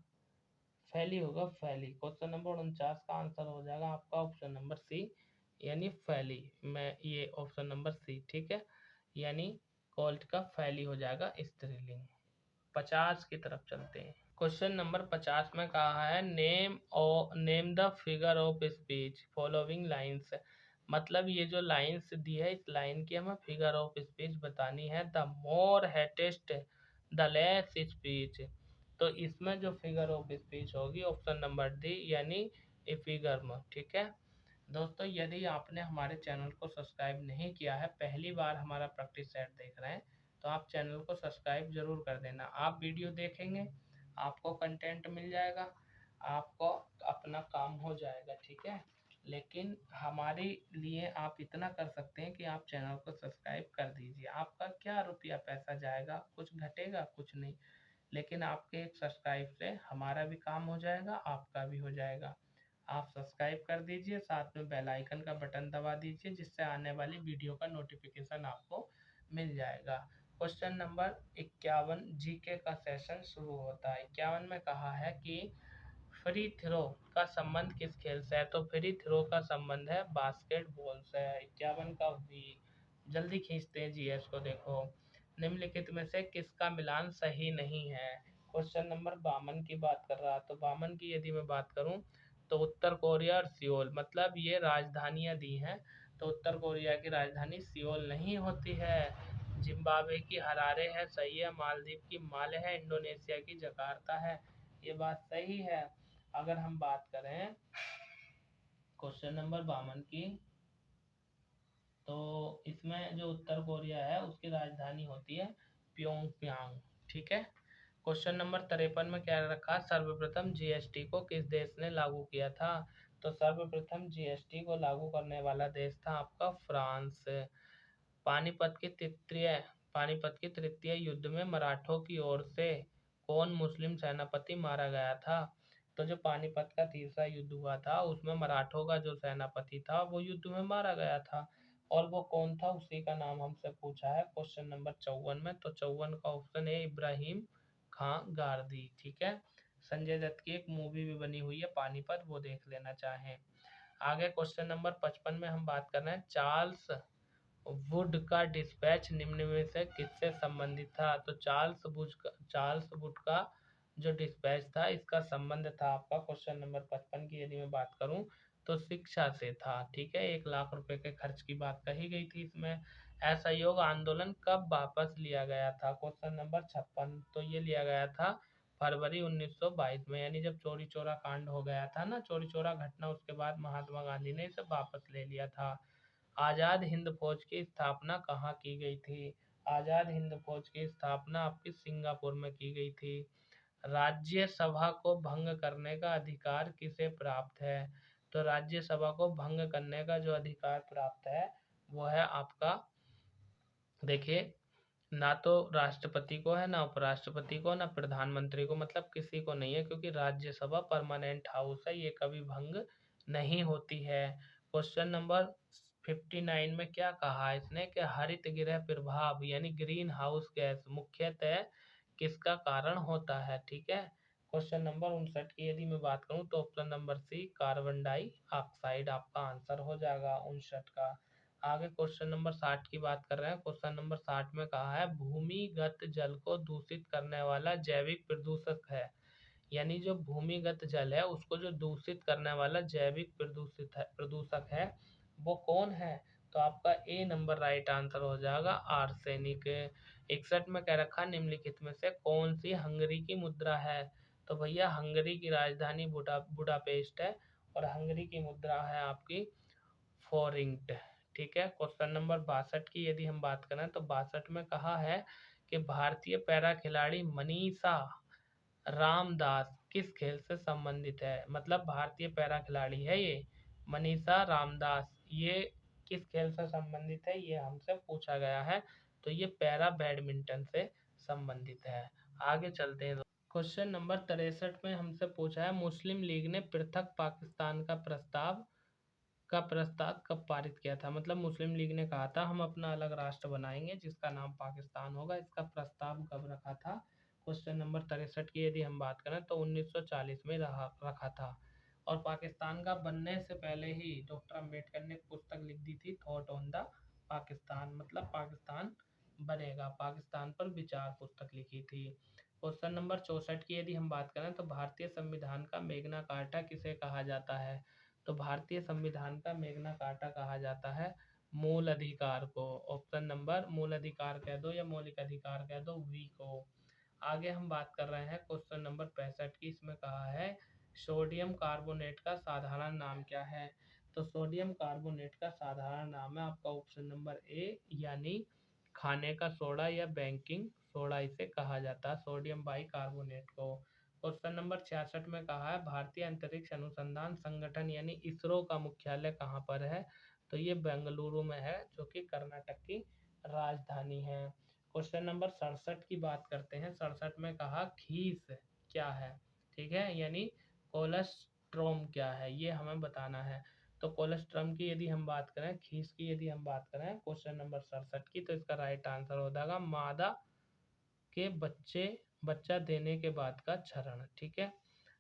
Speaker 1: फैली होगा, फैली। क्वेश्चन नंबर 49 का आंसर हो जाएगा आपका ऑप्शन नंबर सी, यानी फैली। मैं ये ऑप्शन नंबर सी, ठीक है, यानी कोल्ट का फैली हो जाएगा स्त्रीलिंग। 50 की तरफ चलते हैं। क्वेश्चन नंबर 50 में कहा है name the figure of speech following lines. मतलब ये जो लाइन्स दी है इस लाइन की हमें फिगर ऑफ स्पीच बतानी है। The more haste the less speech, तो इसमें जो फिगर ऑफ स्पीच होगी ऑप्शन नंबर डी, यानी एपिगर्म। ठीक है दोस्तों, यदि आपने हमारे चैनल को सब्सक्राइब नहीं किया है, पहली बार हमारा प्रैक्टिस सेट देख रहे हैं, तो आप चैनल को सब्सक्राइब जरूर कर देना। आप वीडियो देखेंगे, आपको कंटेंट मिल जाएगा, आपको अपना काम हो जाएगा। ठीक है, लेकिन हमारे लिए आप इतना कर सकते हैं कि आप चैनल को सब्सक्राइब कर दीजिए। आपका क्या रुपया पैसा जाएगा, कुछ घटेगा, कुछ नहीं, लेकिन आपके एक सब्सक्राइब से हमारा भी काम हो जाएगा, आपका भी हो जाएगा। आप सब्सक्राइब कर दीजिए, साथ में बेल आइकन का बटन दबा दीजिए, जिससे आने वाली वीडियो का नोटिफिकेशन आपको मिल जाएगा। क्वेश्चन नंबर 51 जीके का सेशन शुरू होता है। 51 में कहा है कि फ्री थ्रो का संबंध किस खेल से है, तो फ्री थ्रो का संबंध है बास्केटबॉल से। 51 का भी जल्दी खींचते हैं जीएस को। देखो, निम्नलिखित में से किसका मिलान सही नहीं है। क्वेश्चन नंबर 52 की बात कर रहा, तो 52 की यदि मैं बात करूं तो उत्तर कोरिया और सियोल, मतलब ये राजधानियां दी हैं, तो उत्तर कोरिया की राजधानी सियोल नहीं होती है। जिम्बाब्वे की हरारे है, सही है। मालदीव की माले है, इंडोनेशिया की जकार्ता है, ये बात सही है। अगर हम बात करें क्वेश्चन नंबर 52 की, तो इसमें जो उत्तर कोरिया है उसकी राजधानी होती है प्योंगयांग। ठीक है, क्वेश्चन नंबर 53 में क्या रखा, सर्वप्रथम जीएसटी को किस देश ने लागू किया था, तो सर्वप्रथम जीएसटी को लागू करने वाला देश था आपका फ्रांस। पानीपत की तृतीय पानीपत की तृतीय युद्ध में मराठों की ओर से कौन मुस्लिम सेनापति मारा गया था, तो जो पानीपत का तीसरा युद्ध हुआ था उसमें मराठों का जो सेनापति था वो युद्ध में मारा गया था, और वो कौन था उसी का नाम हमसे पूछा है क्वेश्चन नंबर 54 में। तो 54 का ऑप्शन है इब्राहिम खां गारदी। ठीक है, संजय दत्त की एक मूवी भी बनी हुई है पानीपत, वो देख लेना चाहें। आगे क्वेश्चन नंबर 55 में हम बात कर रहे हैं चार्ल्स वुड का डिस्पैच निम्न में से किससे संबंधित था, तो चार्ल्स वुड का जो डिस्पैच था इसका संबंध था आपका क्वेश्चन नंबर 55 की यदि मैं बात करूं तो शिक्षा से था। ठीक है, 1 लाख रुपए के खर्च की बात कही गई थी इसमें। असहयोग आंदोलन कब वापस लिया गया था, क्वेश्चन नंबर 56, तो ये लिया गया था फरवरी 1922 में, यानी जब चौरी चौरा कांड हो गया था ना, चौरी चौरा घटना, उसके बाद महात्मा गांधी ने इसे वापस ले लिया था। आज़ाद हिंद फौज की स्थापना कहाँ की गई थी, आज़ाद हिंद फौज की स्थापना आपकी सिंगापुर में की गई थी। राज्यसभा को भंग करने का अधिकार किसे प्राप्त है, तो राज्यसभा को भंग करने का जो अधिकार प्राप्त है वो है आपका, देखिए, ना तो राष्ट्रपति को है, ना उपराष्ट्रपति को, ना प्रधानमंत्री को, मतलब किसी को नहीं है, क्योंकि राज्यसभा परमानेंट हाउस है, ये कभी भंग नहीं होती है। क्वेश्चन नंबर 59 में क्या कहा इसने कि हरित गृह प्रभाव यानी ग्रीन हाउस गैस मुख्यतः किसका कारण होता है। ठीक है, क्वेश्चन नंबर 59 की यदि मैं बात करूं तो option number C carbon dioxide आपका आंसर हो जाएगा 59 का। आगे क्वेश्चन नंबर 60 की बात कर रहे हैं। क्वेश्चन नंबर 60 में कहा है भूमिगत जल को दूषित करने वाला जैविक प्रदूषक है, यानी जो भूमिगत जल है उसको जो दूषित करने वाला जैविक प्रदूषक है वो कौन है, तो आपका ए नंबर राइट आंसर हो जाएगा आर्सेनिक। 61 में कह रखा निम्नलिखित में से कौन सी हंगरी की मुद्रा है, तो भैया हंगरी की राजधानी बुडापेस्ट है, और हंगरी की मुद्रा है आपकी फोरिंट। ठीक है। क्वेश्चन नंबर 62 की यदि हम बात करें तो 62 में कहा है कि भारतीय पैरा खिलाड़ी मनीषा रामदास किस खेल से संबंधित है। मतलब भारतीय पैरा खिलाड़ी है ये मनीषा रामदास, ये किस खेल से संबंधित है ये हमसे पूछा गया है। तो ये पैरा बैडमिंटन से संबंधित है। आगे चलते हैं। क्वेश्चन नंबर 63 में हमसे पूछा है मुस्लिम लीग ने पृथक पाकिस्तान का प्रस्ताव कब पारित किया था। मतलब मुस्लिम लीग ने कहा था हम अपना अलग राष्ट्र बनाएंगे जिसका नाम पाकिस्तान होगा, इसका प्रस्ताव कब रखा था। क्वेश्चन नंबर 63 की यदि हम बात करें तो 1940 में रखा था। और पाकिस्तान का बनने से पहले ही डॉक्टर अम्बेडकर ने एक पुस्तक लिख दी थी, थॉट ऑन द पाकिस्तान, मतलब पाकिस्तान बनेगा, पाकिस्तान पर विचार पुस्तक लिखी थी। क्वेश्चन नंबर 64 की यदि हम बात करें तो भारतीय संविधान का मेग्ना कार्टा किसे कहा जाता है। तो भारतीय संविधान का मेग्ना कार्टा कहा जाता है मूल अधिकार को। ऑप्शन नंबर मूल अधिकार कह दो या मौलिक अधिकार कह दो, वी को। आगे हम बात कर रहे हैं क्वेश्चन नंबर 65 की। इसमें कहा है सोडियम कार्बोनेट का साधारण नाम क्या है। तो सोडियम कार्बोनेट का साधारण नाम है आपका ऑप्शन नंबर ए, यानी खाने का सोडा या बेकिंग सोडा इसे कहा जाता है, सोडियम बाई कार्बोनेट को। क्वेश्चन नंबर 66 में कहा है भारतीय अंतरिक्ष अनुसंधान संगठन यानी इसरो का मुख्यालय कहाँ पर है। तो ये बेंगलुरु में है, जो कि कर्नाटक की राजधानी है। क्वेश्चन नंबर 67 की बात करते हैं। 67 में कहा खीस क्या है। ठीक है, यानी कोलेस्ट्रोम क्या है, ये हमें बताना है। तो कोलेस्ट्रम की यदि हम बात करें, खीस की यदि हम बात करें क्वेश्चन नंबर 67 की, तो इसका राइट आंसर हो जाएगा मादा के बच्चा देने के बाद का क्षरण। ठीक है।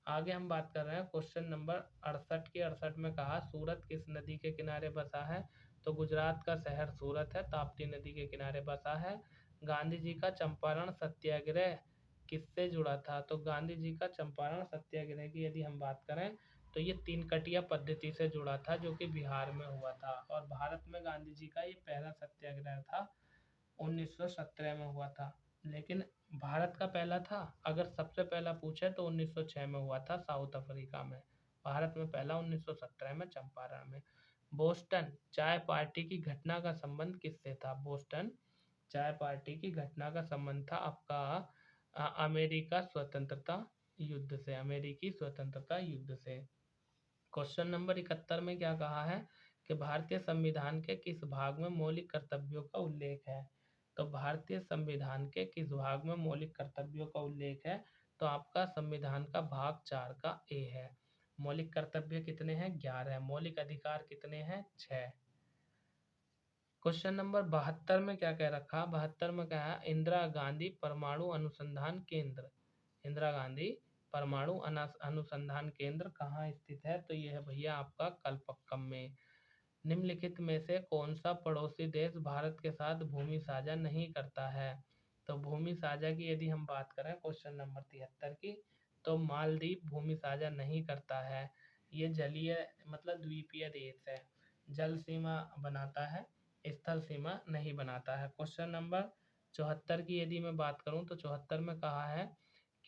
Speaker 1: आगे हम बात कर रहे हैं क्वेश्चन नंबर 68 की। 68 में कहा सूरत किस नदी के किनारे बसा है। तो गुजरात का शहर सूरत है, ताप्ती नदी के किनारे बसा है। गांधी जी का चंपारण सत्याग्रह किससे जुड़ा था। तो गांधी जी का चंपारण सत्याग्रह की यदि हम बात करें तो ये तीन कटिया पद्धति से जुड़ा था, जो कि बिहार में हुआ था। और भारत में गांधी जी का ये पहला सत्याग्रह था, 1917 में हुआ था। लेकिन भारत का पहला था, अगर सबसे पहला पूछे तो 1906 में हुआ था साउथ अफ्रीका में। भारत में पहला 1917 में चंपारण में। बोस्टन चाय पार्टी की घटना का संबंध किससे था। बोस्टन चाय पार्टी की घटना का संबंध था आपका अमेरिका स्वतंत्रता युद्ध से, अमेरिकी स्वतंत्रता युद्ध से। क्वेश्चन नंबर 71 में क्या कहा है कि भारतीय संविधान के किस भाग में मौलिक कर्तव्यों का उल्लेख है। तो भारतीय संविधान के किस भाग में मौलिक कर्तव्यों का उल्लेख है। तो आपका संविधान का भाग 4 का ए है। मौलिक कर्तव्य कितने हैं, 11। मौलिक अधिकार कितने हैं, 6। क्वेश्चन नंबर 72 में क्या कह रखा, 72 में कहा इंदिरा गांधी परमाणु अनुसंधान केंद्र, इंदिरा गांधी परमाणु अनुसंधान केंद्र कहाँ स्थित है। तो यह है भैया आपका कलपक्कम में। निम्नलिखित में से कौन सा पड़ोसी देश भारत के साथ भूमि साझा नहीं करता है। तो भूमि साझा की यदि हम बात करें क्वेश्चन नंबर 73 की, तो मालदीव भूमि साझा नहीं करता है। ये जलीय मतलब द्वीपीय देश है, जल सीमा बनाता है, स्थल सीमा नहीं बनाता है। क्वेश्चन नंबर 74 की यदि मैं बात करूं तो 74 में कहा है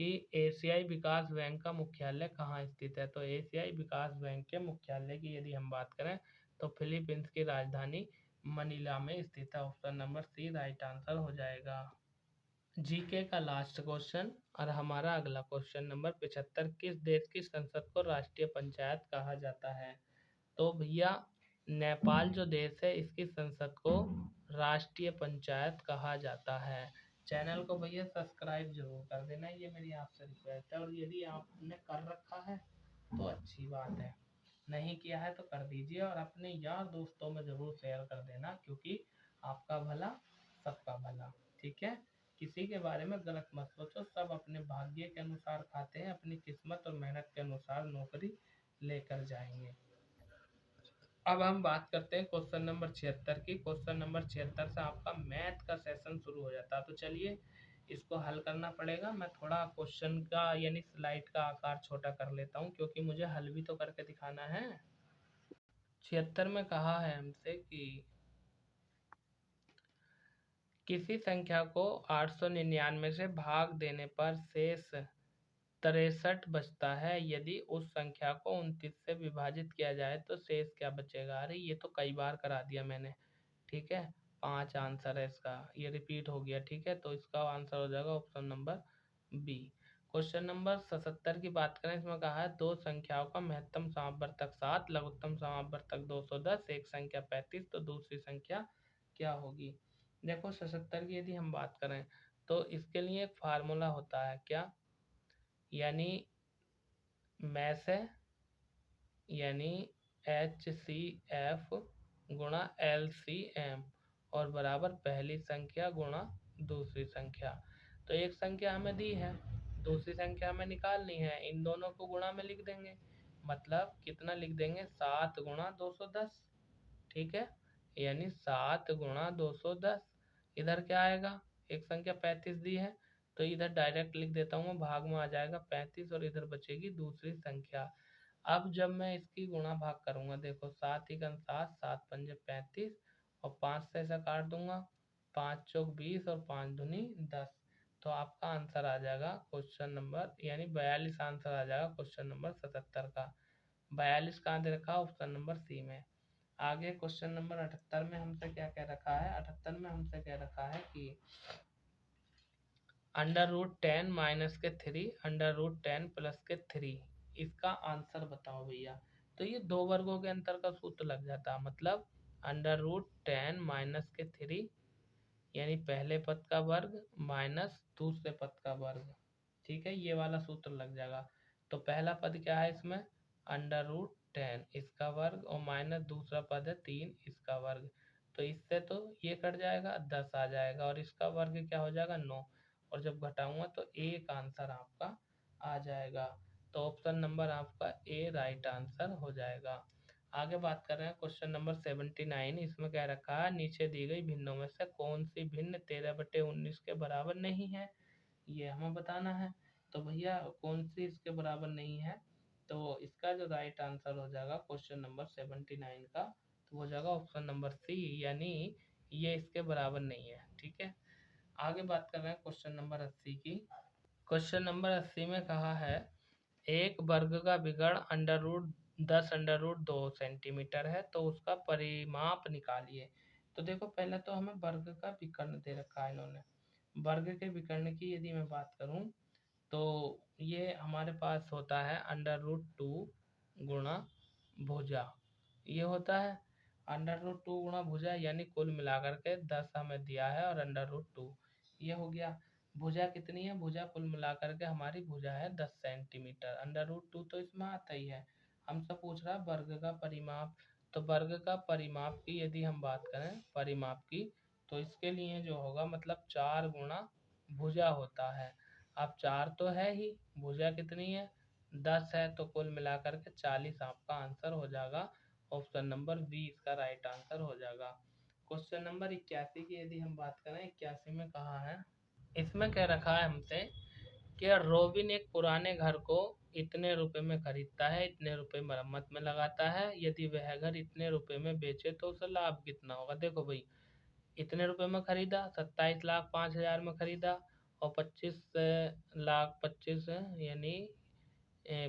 Speaker 1: कि एशियाई विकास बैंक का मुख्यालय कहाँ स्थित है। तो एशियाई विकास बैंक के मुख्यालय की यदि हम बात करें तो फिलीपींस की राजधानी मनीला में स्थित है। Option number C right answer हो जाएगा। जीके का लास्ट क्वेश्चन और हमारा अगला क्वेश्चन नंबर 75, किस देश की संसद को राष्ट्रीय पंचायत कहा जाता है। तो भैया नेपाल जो देश है इसकी संसद को राष्ट्रीय पंचायत कहा जाता है। चैनल को भैया सब्सक्राइब जरूर कर देना, ये मेरी आपसे रिक्वेस्ट है। और यदि आपने कर रखा है तो अच्छी बात है, नहीं किया है तो कर दीजिए और अपने यार दोस्तों में ज़रूर शेयर कर देना, क्योंकि आपका भला सबका भला। ठीक है, किसी के बारे में गलत मत सोचो, सब अपने भाग्य के अनुसार खाते हैं, अपनी किस्मत और मेहनत के अनुसार नौकरी लेकर जाएंगे। अब हम बात करते हैं क्वेश्चन नंबर 76 की। क्वेश्चन नंबर 76 से आपका मैथ का सेशन शुरू हो जाता है। तो चलिए इसको हल करना पड़ेगा। मैं थोड़ा क्वेश्चन का यानी स्लाइड का आकार छोटा कर लेता हूँ, क्योंकि मुझे हल भी तो करके दिखाना है। 76 में कहा है हमसे कि किसी संख्या को 899 से भाग देने पर शेष 63 बचता है। यदि उस संख्या को 29 से विभाजित किया जाए तो शेष क्या बचेगा? अरे ये तो कई बार करा दिया मैंने। ठीक है, 5 आंसर है इसका, ये रिपीट हो गया। ठीक है, तो इसका आंसर हो जाएगा option number B. Question number 77 की बात करें, इसमें कहा है दो संख्याओं का महत्तम समापवर्तक 7, लघुत्तम समापवर्तक 210, एक संख्या 35, तो दूसरी संख्या क्या होगी? देखो 77 की यदि हम बात करें तो इसके लिए एक फार्मूला होता है क्या, यानी में से, यानी HCF गुणा LCM और बराबर पहली संख्या गुणा दूसरी संख्या। तो एक संख्या हमें दी है, दूसरी संख्या हमें निकालनी है, इन दोनों को गुणा में लिख देंगे। मतलब कितना लिख देंगे? 7 गुणा 210। ठीक है, यानी 7 गुणा 210। इधर क्या आएगा? एक संख्या 35 दी है तो इधर डायरेक्ट लिख देता हूँ मैं, भाग में आ जाएगा 35 और इधर बचेगी दूसरी संख्या। अब जब मैं इसकी गुणा भाग करूंगा, देखो 7 ही 7, 7 पंजे 35 और 5 से ऐसा काट दूंगा, 5 चौक 20 और 5 दूनी 10। तो आपका आंसर आ जाएगा क्वेश्चन नंबर, यानी 42 आंसर आ जाएगा क्वेश्चन नंबर 77 का। 42 कहाँ दे रखा? ऑप्शन नंबर सी में। आगे क्वेश्चन नंबर 78 में हमसे क्या कह रखा है? 78 में हमसे कह रखा है कि √10 माइनस के 3, √10 प्लस के 3, इसका आंसर बताओ भैया। तो ये दो वर्गों के अंतर का सूत्र लग जाता है। मतलब √10 माइनस के 3 यानी पहले पद का वर्ग माइनस दूसरे पद का वर्ग। ठीक है, ये वाला सूत्र लग जाएगा। तो पहला पद क्या है इसमें? √10 इसका वर्ग और माइनस दूसरा पद है 3 इसका वर्ग। तो इससे तो ये कट जाएगा, 10 आ जाएगा और इसका वर्ग क्या हो जाएगा? 9। और जब घटाऊंगा तो एक आंसर आपका आ जाएगा। तो ऑप्शन नंबर आपका ए राइट आंसर हो जाएगा। आगे बात कर रहे हैं क्वेश्चन नंबर 79। इसमें क्या रखा है? नीचे दी गई भिन्नों में से कौन सी भिन्न 13/19 के बराबर नहीं है, ये हमें बताना है। तो भैया कौन सी इसके बराबर नहीं है? तो इसका जो राइट आंसर हो जाएगा क्वेश्चन नंबर 79 का, तो हो जाएगा ऑप्शन नंबर सी, यानी ये इसके बराबर नहीं है। ठीक है, आगे बात कर रहे हैं क्वेश्चन नंबर 80 की। क्वेश्चन नंबर 80 में कहा है एक वर्ग का विकर्ण √10 √2 सेंटीमीटर है, तो उसका परिमाप निकालिए। तो देखो पहले तो हमें वर्ग का विकर्ण दे रखा है इन्होंने। वर्ग के विकर्ण की यदि मैं बात करूं तो ये हमारे पास होता है √2 गुणा भुजा। ये होता है √2 गुणा भुजा, यानी कुल मिलाकर के 10 हमें दिया है और √2 ये हो गया। भुजा कितनी है? भुजा कुल मिलाकर के हमारी भुजा है 10 सेंटीमीटर। √2 तो इसमें आता ही है। हमसे पूछ रहा है वर्ग का परिमाप। तो वर्ग का परिमाप की यदि हम बात करें, परिमाप की, तो इसके लिए जो होगा मतलब 4 गुणा भुजा होता है। अब 4 तो है ही, भुजा कितनी है? 10 है, तो कुल मिलाकर के 40 आपका आंसर हो जाएगा। ऑप्शन नंबर बी इसका राइट आंसर हो जाएगा। क्वेश्चन नंबर 81 की यदि हम बात करें, 81 में कहा है, इसमें कह रखा है हमसे कि रोबिन एक पुराने घर को इतने रुपए में खरीदता है, इतने रुपए मरम्मत में लगाता है, यदि वह घर इतने रुपए में बेचे तो उसे लाभ कितना होगा? देखो भाई, इतने रुपए में खरीदा, 27,05,000 में खरीदा और 25,25,000 यानी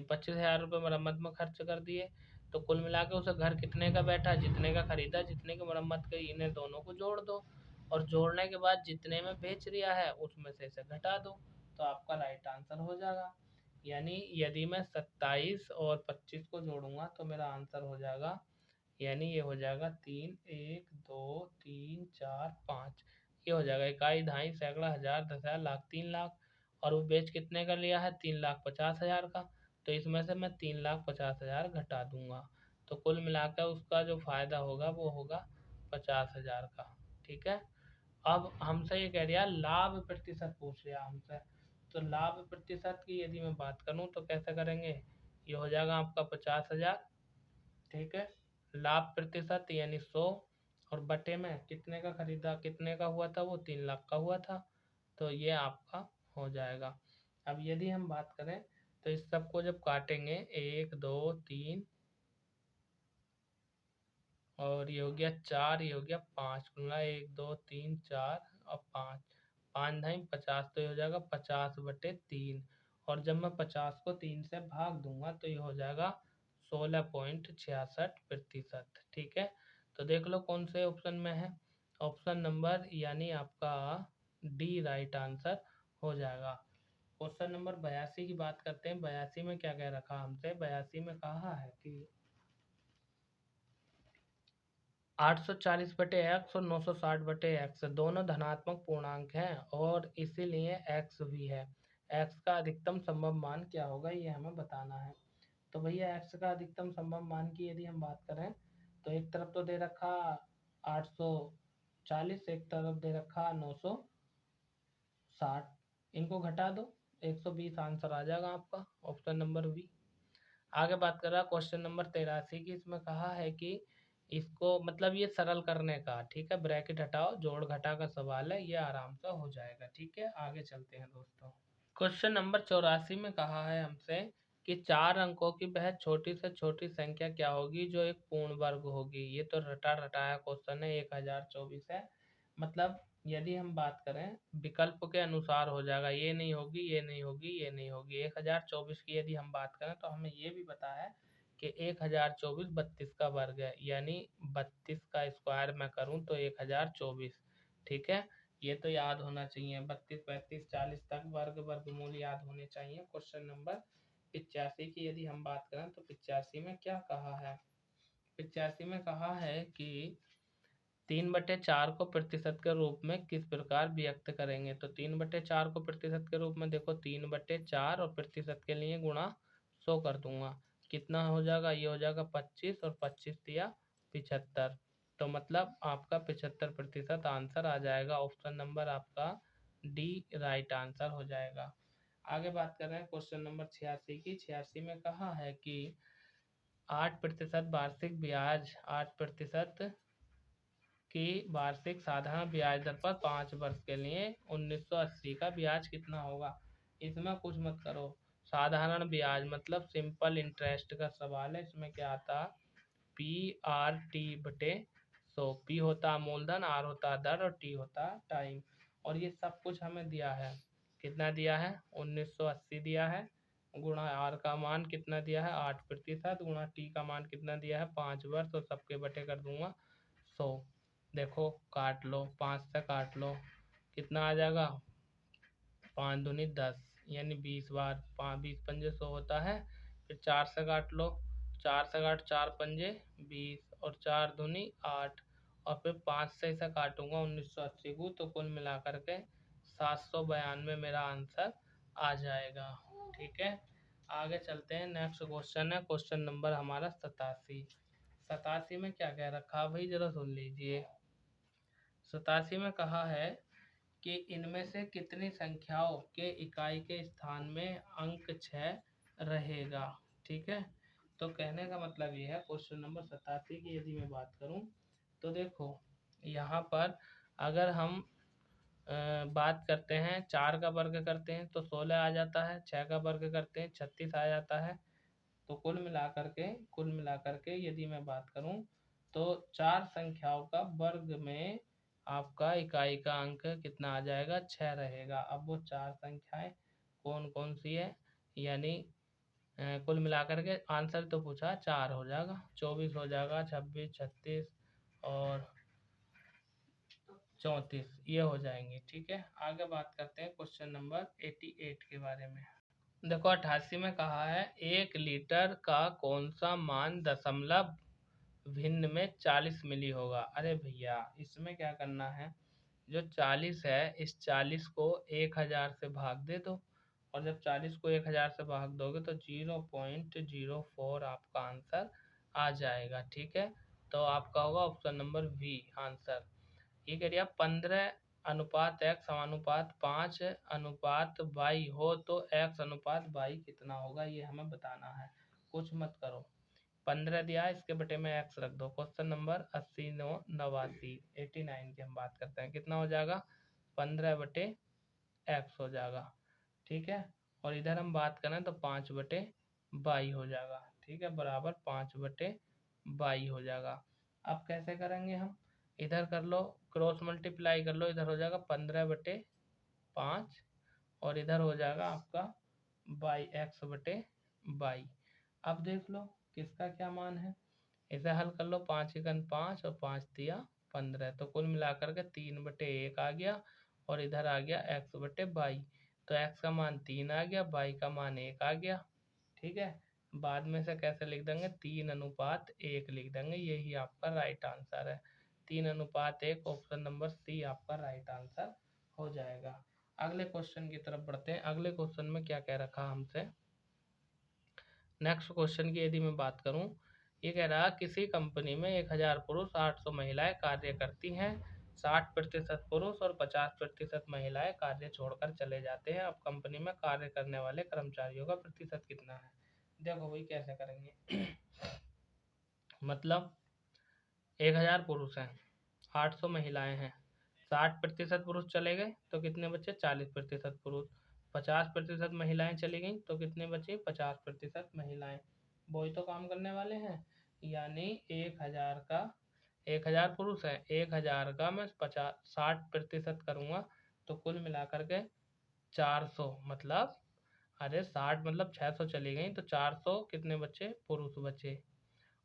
Speaker 1: 25,000 रुपये मरम्मत में खर्च कर दिए। तो कुल मिला के उसे घर कितने का बैठा? जितने का खरीदा, जितने की मरम्मत की, इन्हें दोनों को जोड़ दो और जोड़ने के बाद जितने में बेच रिया है उसमें से इसे घटा दो, तो आपका राइट आंसर हो जाएगा। यानी यदि मैं 27 और 25 को जोड़ूंगा तो मेरा आंसर हो जाएगा, यानी ये हो जाएगा 3, 1, 2, 3, 4, 5। ये हो जाएगा इकाई, दहाई, सैकड़ा, हजार, 10,000, लाख, 3 लाख। और वो बेच कितने का लिया है? 3,50,000 का। तो इसमें से मैं 3,50,000 घटा दूंगा, तो कुल मिलाकर उसका जो फायदा होगा वो होगा 50,000 का। ठीक है, अब हमसे ये कह दिया लाभ प्रतिशत पूछ लिया हमसे। तो लाभ प्रतिशत की यदि मैं बात करूं तो कैसे करेंगे? ये हो जाएगा आपका 50,000। ठीक है, लाभ प्रतिशत यानी 100 और बटे में कितने का खरीदा, कितने का हुआ था? वो 3 लाख का हुआ था। तो ये आपका हो जाएगा। अब यदि हम बात करें तो इस सबको जब काटेंगे 1, 2, 3 और ये हो गया 4, ये हो गया 5, गुना 1, 2, 3, 4 और 5, 5 ढाई 50, तो ये हो जाएगा 50/3। और जब मैं 50 को 3 से भाग दूंगा तो ये हो जाएगा 16.66%। ठीक है, तो देख लो कौन से ऑप्शन में है। ऑप्शन नंबर यानी आपका डी राइट आंसर हो जाएगा। क्वेश्चन नंबर 82 की बात करते हैं। 82 में क्या कह रखा हमसे, 82 में कहा है कि 840/x और 960/x दोनों धनात्मक पूर्णांक हैं और इसीलिए x भी है। x का अधिकतम संभव मान क्या होगा ये हमें बताना है। तो भैया x का अधिकतम संभव मान की यदि हम बात करें तो एक तरफ तो दे रखा 840, एक तरफ दे रखा 960, इनको घटा दो 120 आंसर आ जाएगा आपका ऑप्शन नंबर बी। आगे बात कर रहा क्वेश्चन नंबर 83 की। इसमें कहा है कि इसको मतलब ये सरल करने का, ठीक है, ब्रैकेट हटाओ, जोड़ घटा का सवाल है, ये आराम से हो जाएगा। ठीक है, आगे चलते हैं दोस्तों। क्वेश्चन नंबर 84 में कहा है हमसे कि 4 अंकों की वह छोटी से छोटी संख्या क्या होगी जो एक पूर्ण वर्ग होगी। ये तो रटा रटाया क्वेश्चन है, 1024 है। मतलब यदि हम बात करें विकल्प के अनुसार हो जाएगा, ये नहीं होगी, ये नहीं होगी, ये नहीं होगी। 1024 की यदि हम बात करें तो हमें ये भी पता है कि 1024 32 का वर्ग है, यानी 32 का स्क्वायर मैं करूं तो 1024। ठीक है, ये तो याद होना चाहिए, 32 35 40 तक वर्ग वर्गमूल याद होने चाहिए। क्वेश्चन नंबर 85 की यदि हम बात करें तो 85 में क्या कहा है। 85 में कहा है कि 3/4 को प्रतिशत के रूप में किस प्रकार व्यक्त करेंगे। तो 3/4 को प्रतिशत के रूप में देखो 3/4 और प्रतिशत के लिए गुणा 100 कर दूंगा, कितना हो जाएगा, ये हो जाएगा 25 और 25 दिया 75। तो मतलब आपका 75% आंसर आ जाएगा। ऑप्शन नंबर आपका डी राइट आंसर हो जाएगा। आगे बात कर रहे हैं क्वेश्चन नंबर 86 की। 86 में कहा है कि 8% वार्षिक ब्याज, 8% की वार्षिक साधारण ब्याज दर पर 5 वर्ष के लिए 1980 का ब्याज कितना होगा। इसमें कुछ मत करो, साधारण ब्याज मतलब सिंपल इंटरेस्ट का सवाल है। इसमें क्या आता, PRT/100। पी होता मूलधन, आर होता दर और टी होता टाइम। और ये सब कुछ हमें दिया है, कितना दिया है 1980 दिया है, गुणा आर का मान कितना दिया है 8%, गुणा टी का मान कितना दिया है 5 वर्ष, और सबके बटे कर दूंगा 100। देखो काट लो, 5 से काट लो, कितना आ जाएगा 5 दूनी 10, यानी 20 बार 20 पंजे 100 होता है। फिर 4 से काट लो, 4 से काट 4 पंजे 20 और 4 दूनी 8, और फिर 5 से इसे काटूंगा 1980 को, तो कुल मिलाकर के 792 मेरा आंसर आ जाएगा। ठीक है, आगे चलते हैं। नेक्स्ट क्वेश्चन है क्वेश्चन नंबर हमारा 87। 87 में क्या कह रखा भाई, जरा सुन लीजिए। 87 में कहा है कि इनमें से कितनी संख्याओं के इकाई के स्थान में अंक 6 रहेगा। ठीक है, तो कहने का मतलब ये है, क्वेश्चन नंबर 87 की यदि मैं बात करूं तो देखो यहाँ पर अगर हम बात करते हैं 4 का वर्ग करते हैं तो 16 आ जाता है, 6 का वर्ग करते हैं 36 आ जाता है। तो कुल मिलाकर के यदि मैं बात करूं तो 4 संख्याओं का वर्ग में आपका इकाई का अंक कितना आ जाएगा 6 रहेगा। अब वो 4 संख्याएं कौन कौन सी है, यानी कुल मिलाकर के आंसर तो पूछा 4 हो जाएगा, 24 हो जाएगा, 26 36 और 34 ये हो जाएंगे। ठीक है, आगे बात करते हैं क्वेश्चन नंबर 88 के बारे में। देखो 88 में कहा है 1 लीटर का कौन सा मान दशमलव भिन्न में 40 मिली होगा। अरे भैया इसमें क्या करना है, जो 40 है इस 40 को 1000 से भाग दे दो, और जब 40 को 1000 से भाग दोगे तो 0.04 आपका आंसर आ जाएगा। ठीक है, तो आपका होगा ऑप्शन नंबर बी आंसर। ये करिए 15:x समानुपात 5:y हो तो x/y कितना होगा, ये हमें बताना है। कुछ मत करो, 15 दिया है इसके बटे में x रख दो। क्वेश्चन नंबर 89 की हम बात करते हैं, कितना हो जाएगा 15/x हो जाएगा। ठीक है, और इधर हम बात करें तो 5/y हो जाएगा। ठीक है, बराबर 5/y हो जाएगा। अब कैसे करेंगे हम, इधर कर लो क्रॉस मल्टीप्लाई कर लो, इधर हो जाएगा 15/5 और इधर हो जाएगा आपका बाई एक्स बटे बाई। अब देख लो किसका क्या मान है, इसे हल कर लो। 5 एकन 5 और 5 दिया 15, तो कुल मिलाकर के 3/1 आ गया और इधर आ गया एक्स बटे बाई। तो एक्स का मान 3 आ गया, बाई का मान 1 आ गया। ठीक है, बाद में से कैसे लिख देंगे, 3:1 लिख देंगे, यही आपका राइट आंसर है। 3:1, ऑप्शन नंबर सी आपका राइट आंसर हो जाएगा। अगले क्वेश्चन की तरफ बढ़ते हैं। अगले क्वेश्चन में क्या कह रखा हमसे, नेक्स्ट क्वेश्चन की यदि मैं बात करूं, ये कह रहा किसी कंपनी में 1000 पुरुष 800 महिलाएं कार्य करती हैं। 60% पुरुष और 50% महिलाएं कार्य छोड़कर चले जाते हैं। अब कंपनी में कार्य करने वाले कर्मचारियों का प्रतिशत कितना है। देखो भाई कैसे करेंगे मतलब 1000 पुरुष हैं, 800 महिलाएं हैं, 60% पुरुष चले गए तो कितने बचे, 40% पुरुष। 50% महिलाएं चली गई तो कितने बचे, 50% महिलाएं। वही तो काम करने वाले हैं, यानी 1000 पुरुष है, 1000 का मैं 60% करूँगा तो कुल मिलाकर के 400, मतलब अरे 60 मतलब 600 चली गई तो 400 कितने बचे, पुरुष बचे।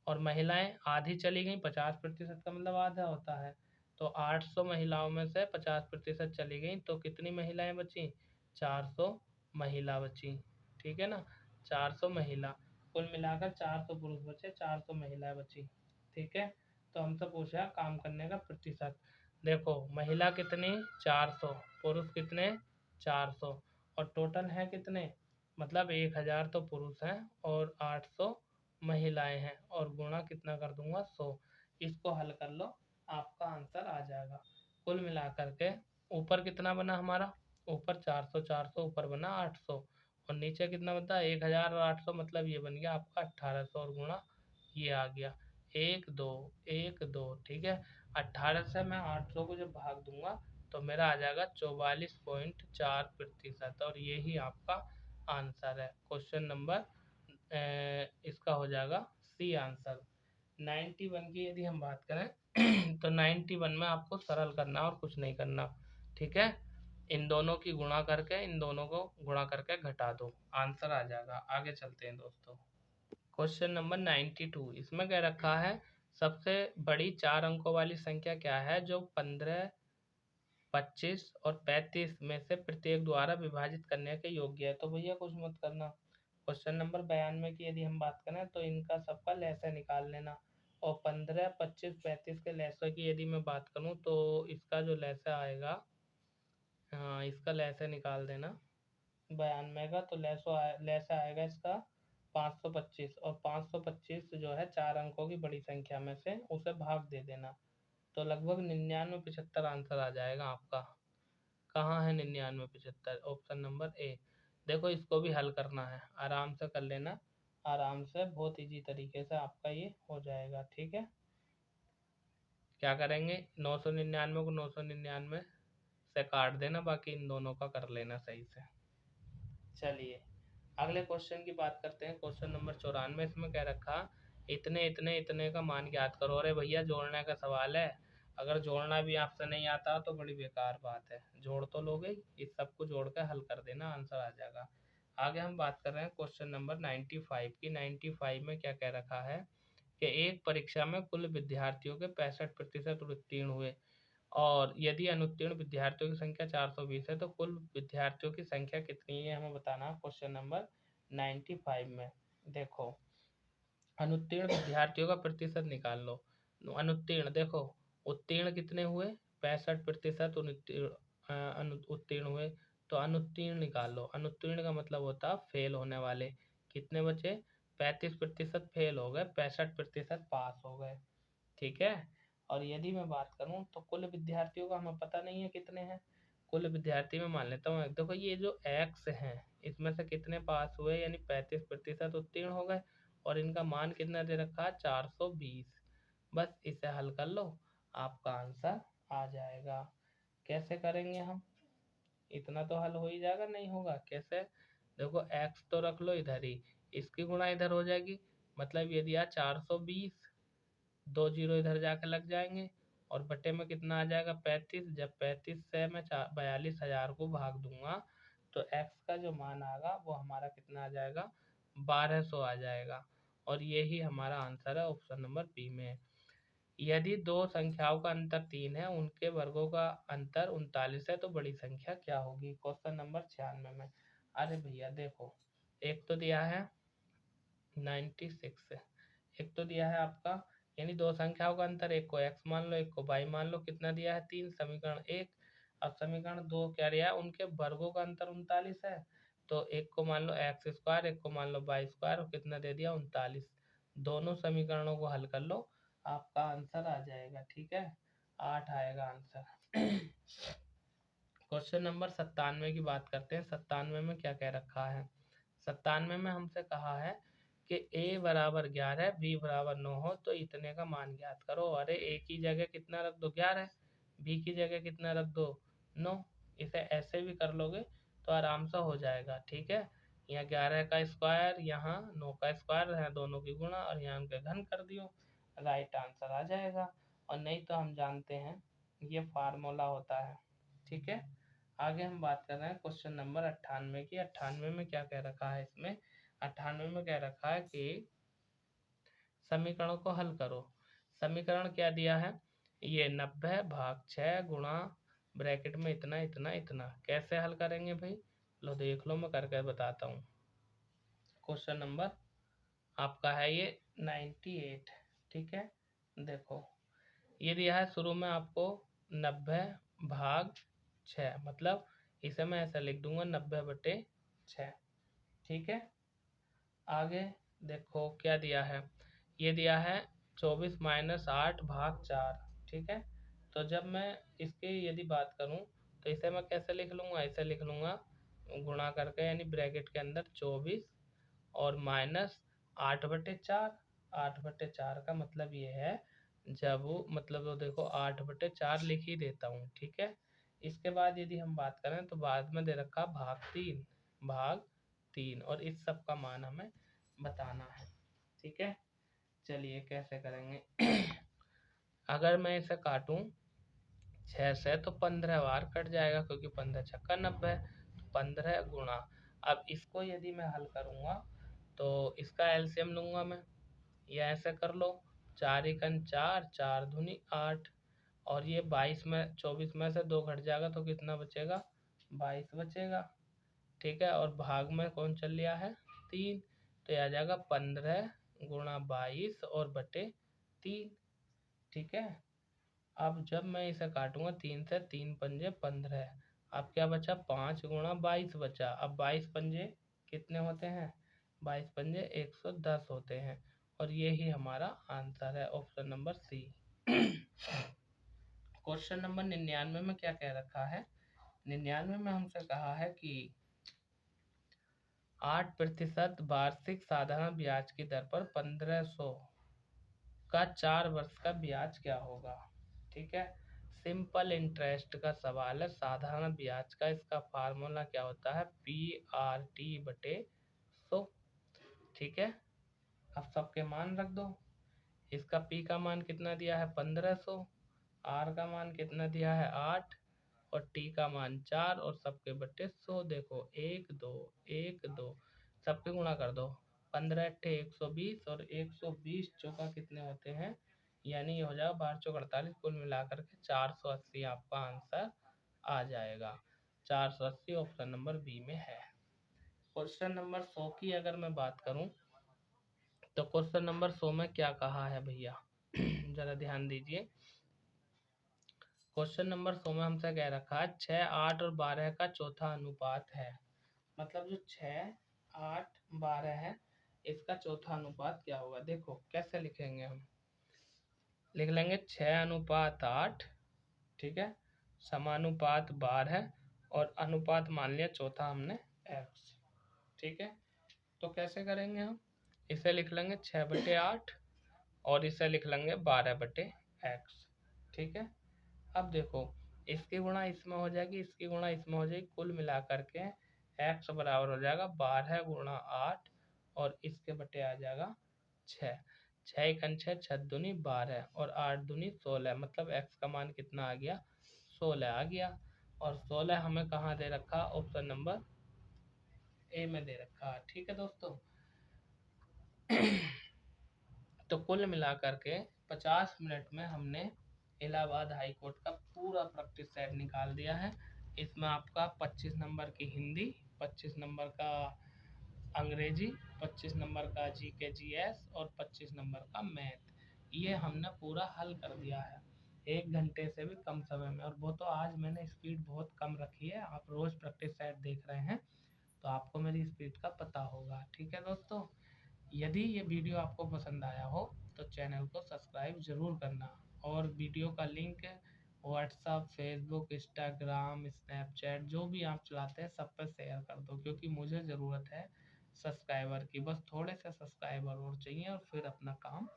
Speaker 1: और महिलाएं आधी चली गई, 50% का मतलब आधा होता है, तो 800 महिलाओं में से 50% चली गई तो कितनी महिलाएं बची, 400 महिला बची। ठीक है ना, 400 महिला, कुल मिलाकर 400 पुरुष बचे, 400 महिलाएं बची। ठीक है, तो हमसे पूछा काम करने का प्रतिशत। देखो महिला कितनी, 400, पुरुष कितने, 400, और टोटल है कितने, मतलब 1000 तो पुरुष हैं और 800 महिलाएं हैं, और गुणा कितना कर दूंगा, 100। इसको हल कर लो, आपका आंसर आ जाएगा। कुल मिलाकर के ऊपर कितना बना हमारा, ऊपर 400 400, ऊपर बना 800, और नीचे कितना बता, 1000 और 800, मतलब ये बन गया आपका 1800, और गुणा ये आ गया 1 2 1 2। ठीक है, 18 से मैं 800 को जब भाग दूंगा तो मेरा आ जाएगा 44.4%, और यही आपका आंसर है। क्वेश्चन नंबर इसका हो जाएगा सी आंसर। 91 की यदि हम बात करें तो 91 में आपको सरल करना और कुछ नहीं करना। ठीक है, इन दोनों की गुणा करके, इन दोनों को गुणा करके घटा दो, आंसर आ जाएगा। आगे चलते हैं दोस्तों, क्वेश्चन नंबर 92, इसमें क्या रखा है, सबसे बड़ी 4 अंकों वाली संख्या क्या है जो 15, 25 और 35 में से प्रत्येक द्वारा विभाजित करने के योग्य है। तो भैया कुछ मत करना, क्वेश्चन नंबर 92 की यदि हम बात करें तो इनका सबका लैसा निकाल लेना, और 15, 25, 35 के लैसा की यदि मैं बात करूं तो इसका जो लैसा आएगा, हाँ इसका लैसा निकाल देना 92 का, तो लैसा आएगा इसका 525, और 525 जो है 4 अंकों की बड़ी संख्या में से उसे भाग दे देना, तो लगभग 9975 आंसर आ जाएगा आपका। कहाँ है 9975, ऑप्शन नंबर ए। देखो इसको भी हल करना है, आराम से कर लेना, आराम से, बहुत इजी तरीके से आपका ये हो जाएगा। ठीक है, क्या करेंगे, 999 को 999 से काट देना, बाकी इन दोनों का कर लेना सही से। चलिए अगले क्वेश्चन की बात करते हैं, क्वेश्चन नंबर 94। इसमें क्या रखा, इतने इतने इतने का मान ज्ञात करो। अरे भैया जोड़ने का सवाल है, अगर जोड़ना भी आपसे नहीं आता तो बड़ी बेकार बात है, जोड़ तो लोगे ही, इस सबको जोड़ कर हल कर देना, आंसर आ जाएगा। आगे हम बात कर रहे हैं क्वेश्चन नंबर 95 की। 95 में क्या कह रखा है कि एक परीक्षा में कुल विद्यार्थियों के 65% उत्तीर्ण हुए, और यदि अनुत्तीर्ण विद्यार्थियों की संख्या 420 है तो कुल विद्यार्थियों की संख्या कितनी है, हमें बताना। क्वेश्चन नंबर 95 में देखो, अनुत्तीर्ण विद्यार्थियों का प्रतिशत निकाल लो। अनुत्तीर्ण देखो, उत्तीर्ण कितने हुए, 65% उत्तीर्ण हुए, तो अनुत्तीर्ण निकाल लो। अनुत्तीर्ण का मतलब होता है फेल होने वाले, कितने बचे, 35% फेल हो गए, 65% पास हो गए। ठीक है, और यदि मैं बात करूं तो कुल विद्यार्थियों का हमें पता नहीं है कितने हैं, कुल विद्यार्थी में मान लेता हूँ। देखो ये जो एक्स हैं इसमें से कितने पास हुए, यानी 35% उत्तीर्ण हो गए, और इनका मान कितना दे रखा है, 420। बस इसे हल कर लो, आपका आंसर आ जाएगा। कैसे करेंगे हम, इतना तो हल हो ही जाएगा, नहीं होगा कैसे, देखो एक्स तो रख लो इधर ही, इसकी गुणा इधर हो जाएगी, मतलब ये दिया 420, 2 जीरो इधर जाके लग जाएंगे, और बटे में कितना आ जाएगा, 35। जब 35 से मैं 42,000 को भाग दूंगा तो x का जो मान आएगा वो हमारा कितना आ जाएगा, 1200 आ जाएगा। और यही हमारा आंसर है, ऑप्शन नंबर बी में है। यदि दो संख्याओं का अंतर 3 है, उनके वर्गों का अंतर 39 है, तो बड़ी संख्या क्या होगी? क्वेश्चन नंबर 96 में। अरे भैया देखो, एक तो दिया है 96, एक तो दिया है आपका, यानी दो संख्याओं का अंतर, एक को x मान लो एक को y मान लो, कितना दिया है 3, समीकरण 1। अब समीकरण 2 क्या दिया है, उनके वर्गों का अंतर 39 है, तो एक को मान लो एक्स स्क्वायर, एक को मान लो वाई स्क्वायर, और कितना दे दिया 39। दोनों समीकरणों को हल कर लो, आपका आंसर आ जाएगा। ठीक है, 8 आएगा आंसर। क्वेश्चन नंबर 97 की बात करते हैं। 97 में क्या कह रखा है? 97 में हमसे कहा है कि a बराबर 11, b बराबर 9 हो तो इतने का मान ज्ञात करो। अरे a की जगह कितना रख दो 11, b की जगह कितना रख दो 9। इसे ऐसे भी कर लोगे तो आराम से हो जाएगा। ठीक है, यहाँ 11 का स्क्वायर, यहाँ 9 का स्क्वायर, यहाँ दोनों की गुणा, और यहाँ उनके घन कर दियो, राइट आंसर आ जाएगा। और नहीं तो हम जानते हैं ये फार्मूला होता है। ठीक है, आगे हम बात कर रहे हैं क्वेश्चन नंबर 98 की। 98 में क्या कह रखा है? इसमें 98 में कह रखा है कि समीकरणों को हल करो। समीकरण क्या दिया है? ये 90 भाग 6 गुणा ब्रैकेट में इतना इतना इतना। कैसे हल करेंगे भाई? लो देख लो, मैं करके बताता हूँ। क्वेश्चन नंबर आपका है ये 98। ठीक है, देखो ये दिया है शुरू में आपको 90 भाग 6, मतलब इसे मैं ऐसा लिख दूंगा 90/6। ठीक है, आगे देखो क्या दिया है, ये दिया है 24 - 8 भाग 4। ठीक है, तो जब मैं इसकी यदि बात करूं तो इसे मैं कैसे लिख लूंगा? इसे लिख लूंगा गुणा करके, यानी ब्रैकेट के अंदर 24 और -8/4। 8/4 का मतलब ये है, जब मतलब वो देखो 8/4 लिख ही देता हूँ। ठीक है, इसके बाद यदि हम बात करें तो बाद में दे रखा भाग 3, और इस सब का मान हमें बताना है। ठीक है, चलिए कैसे करेंगे। अगर मैं इसे काटूं 6 से तो 15 बार कट जाएगा, क्योंकि 15 छक्का 90, 15 गुणा। अब इसको यदि मैं हल करूंगा तो इसका एलसीएम लूंगा मैं, या ऐसे कर लो 4 एकन 4, 4 दूनी 8, और ये 22 में 24 में से 2 घट जाएगा तो कितना बचेगा? 22 बचेगा। ठीक है, और भाग में कौन चल लिया है? 3, तो यह आ जाएगा 15 गुणा 22 और बटे 3। ठीक है, अब जब मैं इसे काटूंगा 3 से, 3 पंजे 15, अब क्या बचा? 5 गुणा 22 बचा। अब 22 पंजे कितने होते हैं? 22 पंजे 110 होते हैं, और यही हमारा आंसर है, option number C. Question number 99 में क्या कह रखा है? 99 में हमसे कहा है कि 8% वार्षिक साधारण ब्याज की दर पर 1500 का 4 वर्ष का ब्याज क्या होगा? ठीक है, सिंपल इंटरेस्ट का सवाल है, साधारण ब्याज का। इसका फार्मूला क्या होता है? PRT/100। ठीक है, अब सबके मान रख दो। इसका P का मान कितना दिया है? 1500, R का मान कितना दिया है? 8, और T का मान 4, और सबके बटे 100। देखो 1 2 1 2, सबके गुणा कर दो, 15 अट्ठे 120, और 120 चौका कितने होते हैं? यानी ये हो जाएगा 12 चौक 48, कुल मिलाकर के 480 आपका आंसर आ जाएगा। 480 ऑप्शन नंबर बी में है। क्वेश्चन नंबर 100 की अगर मैं बात करूं तो क्वेश्चन नंबर 100 में क्या कहा है भैया? जरा ध्यान दीजिए। क्वेश्चन नंबर 100 में हमसे कह रखा है 6, 8 और 12 का चौथा अनुपात है। मतलब जो 6, 8, 12 है, इसका चौथा अनुपात क्या होगा? देखो कैसे लिखेंगे हम, लिख लेंगे 6:8। ठीक है, समानुपात 12, और अनुपात मान लिया चौथा हमने x। ठीक है, तो कैसे करेंगे हम? इसे लिख लेंगे 6/8, और इसे लिख लेंगे 12/x। ठीक है, अब देखो इसकी गुणा इसमें हो जाएगी, इसकी गुणा इसमें हो जाएगी, कुल मिलाकर के x बराबर हो जाएगा 12 गुणा 8, और इसके बटे आ जाएगा 6। 6 एकन 6, 6 दूनी 12, और 8 दूनी 16, मतलब x का मान कितना आ गया? 16 आ गया। और 16 हमें कहाँ दे रखा? ऑप्शन नंबर ए में दे रखा है। ठीक है दोस्तों। तो कुल मिलाकर के 50 मिनट में हमने इलाहाबाद हाई कोर्ट का पूरा प्रैक्टिस सेट निकाल दिया है। इसमें आपका 25 नंबर की हिंदी, 25 नंबर का अंग्रेजी, 25 नंबर का जीके जीएस और 25 नंबर का मैथ, ये हमने पूरा हल कर दिया है 1 घंटे से भी कम समय में। और वो तो आज मैंने स्पीड बहुत कम रखी है, आप रोज़ प्रैक्टिस सेट देख रहे हैं तो आपको मेरी स्पीड का पता होगा। ठीक है दोस्तों, यदि ये वीडियो आपको पसंद आया हो तो चैनल को सब्सक्राइब ज़रूर करना, और वीडियो का link WhatsApp, Facebook, Instagram, Snapchat जो भी आप चलाते हैं सब पर शेयर कर दो, क्योंकि मुझे ज़रूरत है सब्सक्राइबर की। बस थोड़े से सब्सक्राइबर और चाहिए और फिर अपना काम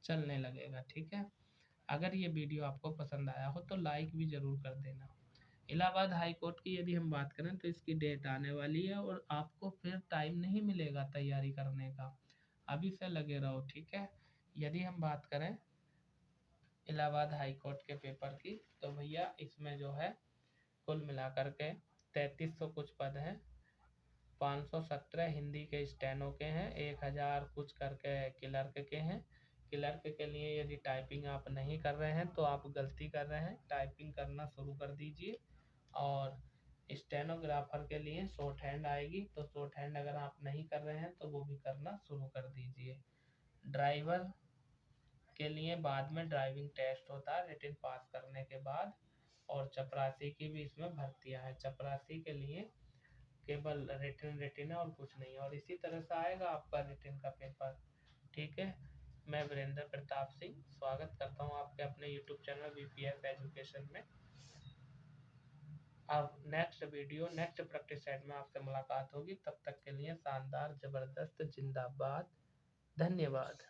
Speaker 1: चलने लगेगा। ठीक है, अगर ये वीडियो आपको पसंद आया हो तो लाइक भी ज़रूर कर देना। इलाहाबाद हाई कोर्ट की यदि हम बात करें तो इसकी डेट आने वाली है और आपको फिर टाइम नहीं मिलेगा तैयारी करने का, अभी से लगे रहो। ठीक है, यदि हम बात करें इलाहाबाद हाई कोर्ट के पेपर की तो भैया इसमें जो है कुल मिलाकर के 3300 कुछ पद हैं, 517 हिंदी के स्टेनो के हैं, 1000 कुछ करके क्लर्क के हैं। क्लर्क के लिए यदि टाइपिंग आप नहीं कर रहे हैं तो आप गलती कर रहे हैं, टाइपिंग करना शुरू कर दीजिए। और स्टेनोग्राफर के लिए शॉर्ट हैंड आएगी, तो शॉर्ट हैंड अगर आप नहीं कर रहे हैं तो वो भी करना शुरू कर दीजिए। ड्राइवर के लिए बाद में ड्राइविंग टेस्ट होता है रिटन पास करने के बाद, और चपरासी की भी इसमें भर्तियां हैं। चपरासी के लिए केवल रिटन है और कुछ नहीं है, और इसी तरह से आएगा आपका रिटन का पेपर। ठीक है, मैं वीरेंद्र प्रताप सिंह स्वागत करता हूँ आपके अपने यूट्यूब चैनल वीपीएस एजुकेशन में। अब next video next practice set में आपसे मुलाकात होगी, तब तक के लिए शानदार, जबरदस्त, जिंदाबाद, धन्यवाद।